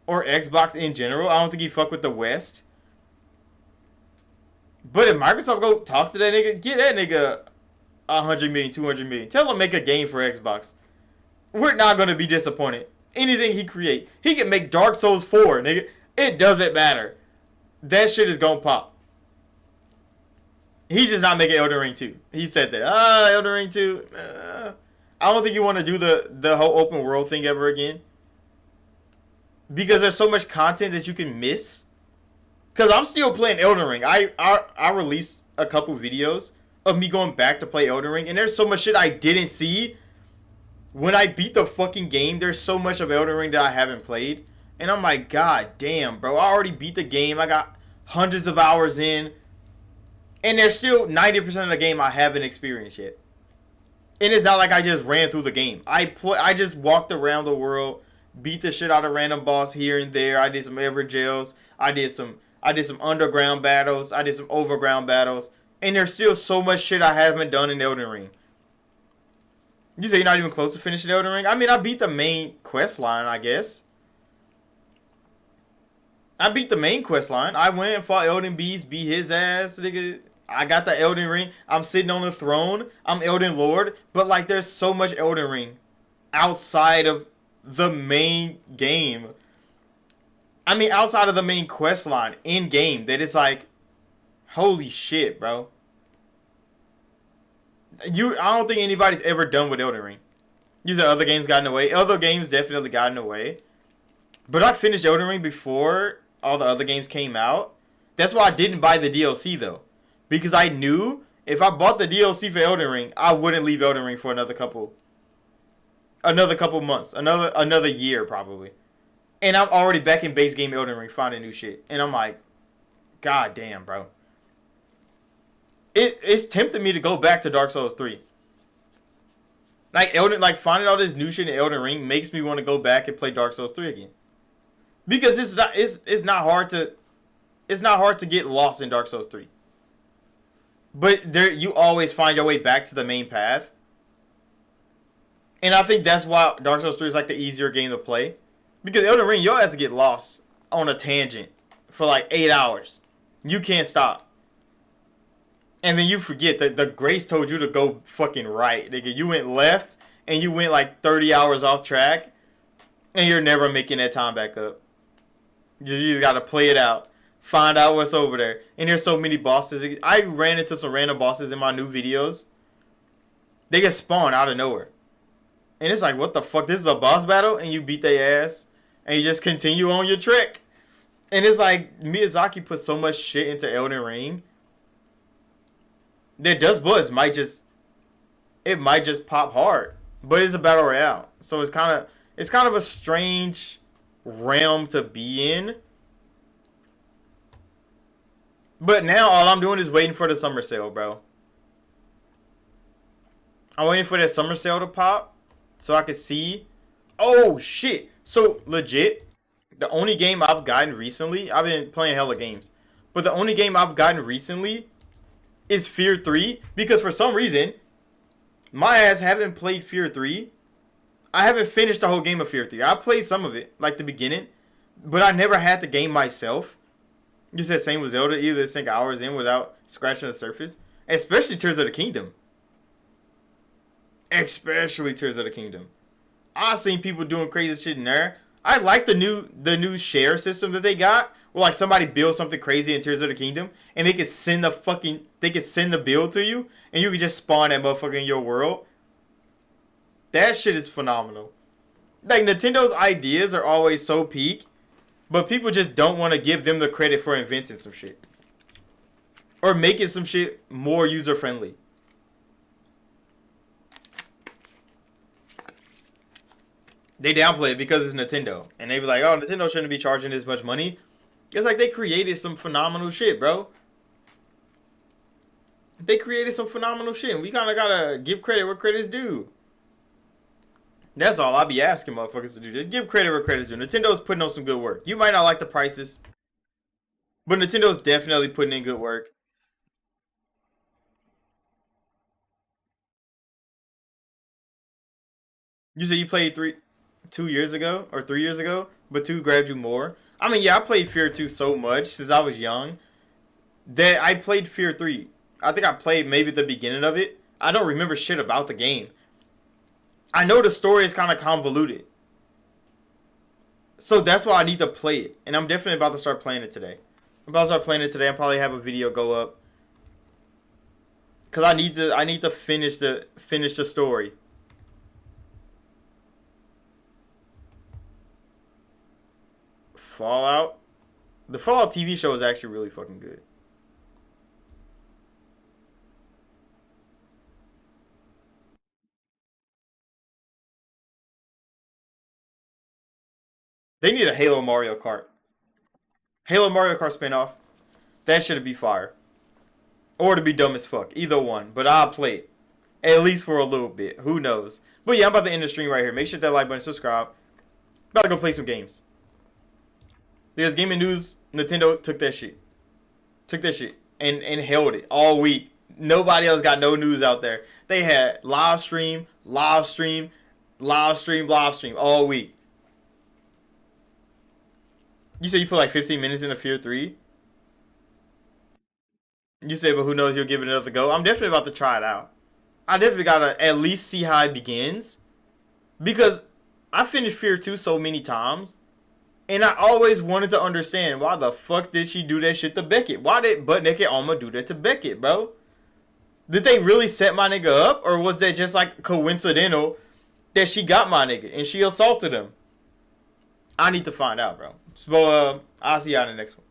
Speaker 1: or Xbox in general. I don't think he fuck with the West. But if Microsoft go talk to that nigga, get that nigga 100 million, 200 million. Tell him make a game for Xbox. We're not going to be disappointed. Anything he create. He can make Dark Souls 4, nigga. It doesn't matter. That shit is going to pop. He's just not making Elden Ring 2. He said that. Elden Ring 2. I don't think you want to do the whole open world thing ever again. Because there's so much content that you can miss. Because I'm still playing Elden Ring. I released a couple videos of me going back to play Elden Ring. And there's so much shit I didn't see. When I beat the fucking game, there's so much of Elden Ring that I haven't played. And I'm like, God damn, bro. I already beat the game. I got hundreds of hours in. And there's still 90% of the game I haven't experienced yet. And it's not like I just ran through the game. I just walked around the world, beat the shit out of random boss here and there. I did some Everjails. I did some underground battles. I did some overground battles. And there's still so much shit I haven't done in Elden Ring. You say you're not even close to finishing Elden Ring? I mean, I beat the main quest line, I guess. I beat the main quest line. I went and fought Elden Beast, beat his ass, nigga. I got the Elden Ring. I'm sitting on the throne. I'm Elden Lord. But, like, there's so much Elden Ring outside of the main game. I mean, outside of the main quest line in game, that it's like, holy shit, bro. I don't think anybody's ever done with Elden Ring. You said other games got in the way. Other games definitely got in the way. But I finished Elden Ring before all the other games came out. That's why I didn't buy the DLC though, because I knew if I bought the DLC for Elden Ring, I wouldn't leave Elden Ring for another couple months, another year probably. And I'm already back in base game Elden Ring finding new shit, and I'm like, God damn, bro. It's tempting me to go back to Dark Souls 3. Like finding all this new shit in Elden Ring makes me want to go back and play Dark Souls 3 again. Because it's not hard to get lost in Dark Souls 3. But you always find your way back to the main path. And I think that's why Dark Souls 3 is like the easier game to play. Because Elden Ring, your ass to get lost on a tangent for like 8 hours. You can't stop. And then you forget that the Grace told you to go fucking right. Nigga, you went left and you went like 30 hours off track. And you're never making that time back up. You just gotta play it out. Find out what's over there. And there's so many bosses. I ran into some random bosses in my new videos. They get spawned out of nowhere. And it's like, what the fuck? This is a boss battle? And you beat their ass. And you just continue on your trek. And it's like, Miyazaki put so much shit into Elden Ring. That Dust Bloods might just pop hard. But it's a battle royale. So it's kind of a strange realm to be in. But now all I'm doing is waiting for the summer sale, bro. I'm waiting for that summer sale to pop so I can see. Oh shit. So legit, the only game I've gotten recently, I've been playing hella games, but the only game I've gotten recently is Fear 3, because for some reason my ass haven't played Fear 3. I haven't finished the whole game of Fear 3. I played some of it, like the beginning, but I never had the game myself. You said same with Zelda, either sink hours in without scratching the surface. Especially Tears of the Kingdom. Especially Tears of the Kingdom. I've seen people doing crazy shit in there. I like the new share system that they got, where like somebody builds something crazy in Tears of the Kingdom, and they can send the build to you, and you can just spawn that motherfucker in your world. That shit is phenomenal. Like, Nintendo's ideas are always so peak, but people just don't want to give them the credit for inventing some shit. Or making some shit more user-friendly. They downplay it because it's Nintendo. And they be like, oh, Nintendo shouldn't be charging this much money. It's like they created some phenomenal shit, bro. They created some phenomenal shit. And we kind of got to give credit where credit's due. That's all I be asking motherfuckers to do. Just give credit where credit's due. Nintendo's putting on some good work. You might not like the prices, but Nintendo's definitely putting in good work. You said you played 2 years ago or 3 years ago, but 2 grabbed you more. I mean, yeah, I played Fear 2 so much since I was young that I played Fear 3. I think I played maybe the beginning of it. I don't remember shit about the game. I know the story is kind of convoluted. So that's why I need to play it. And I'm definitely about to start playing it today. I'm about to start playing it today. I'll probably have a video go up. Cause I need to finish the story. Fallout. The Fallout TV show is actually really fucking good. They need a Halo Mario Kart. Halo Mario Kart spinoff. That should be fire. Or to be dumb as fuck. Either one. But I'll play it. At least for a little bit. Who knows? But yeah, I'm about to end the stream right here. Make sure that like button, subscribe. About to go play some games. Because Gaming News, Nintendo took that shit. Took that shit. And held it all week. Nobody else got no news out there. They had live stream all week. You said you put like 15 minutes into Fear 3? You said, but who knows, you'll give it another go. I'm definitely about to try it out. I definitely gotta at least see how it begins. Because I finished Fear 2 so many times, and I always wanted to understand why the fuck did she do that shit to Beckett? Why did Butt Naked Alma do that to Beckett, bro? Did they really set my nigga up, or was that just like coincidental that she got my nigga and she assaulted him? I need to find out, bro. So I'll see y'all in the next one.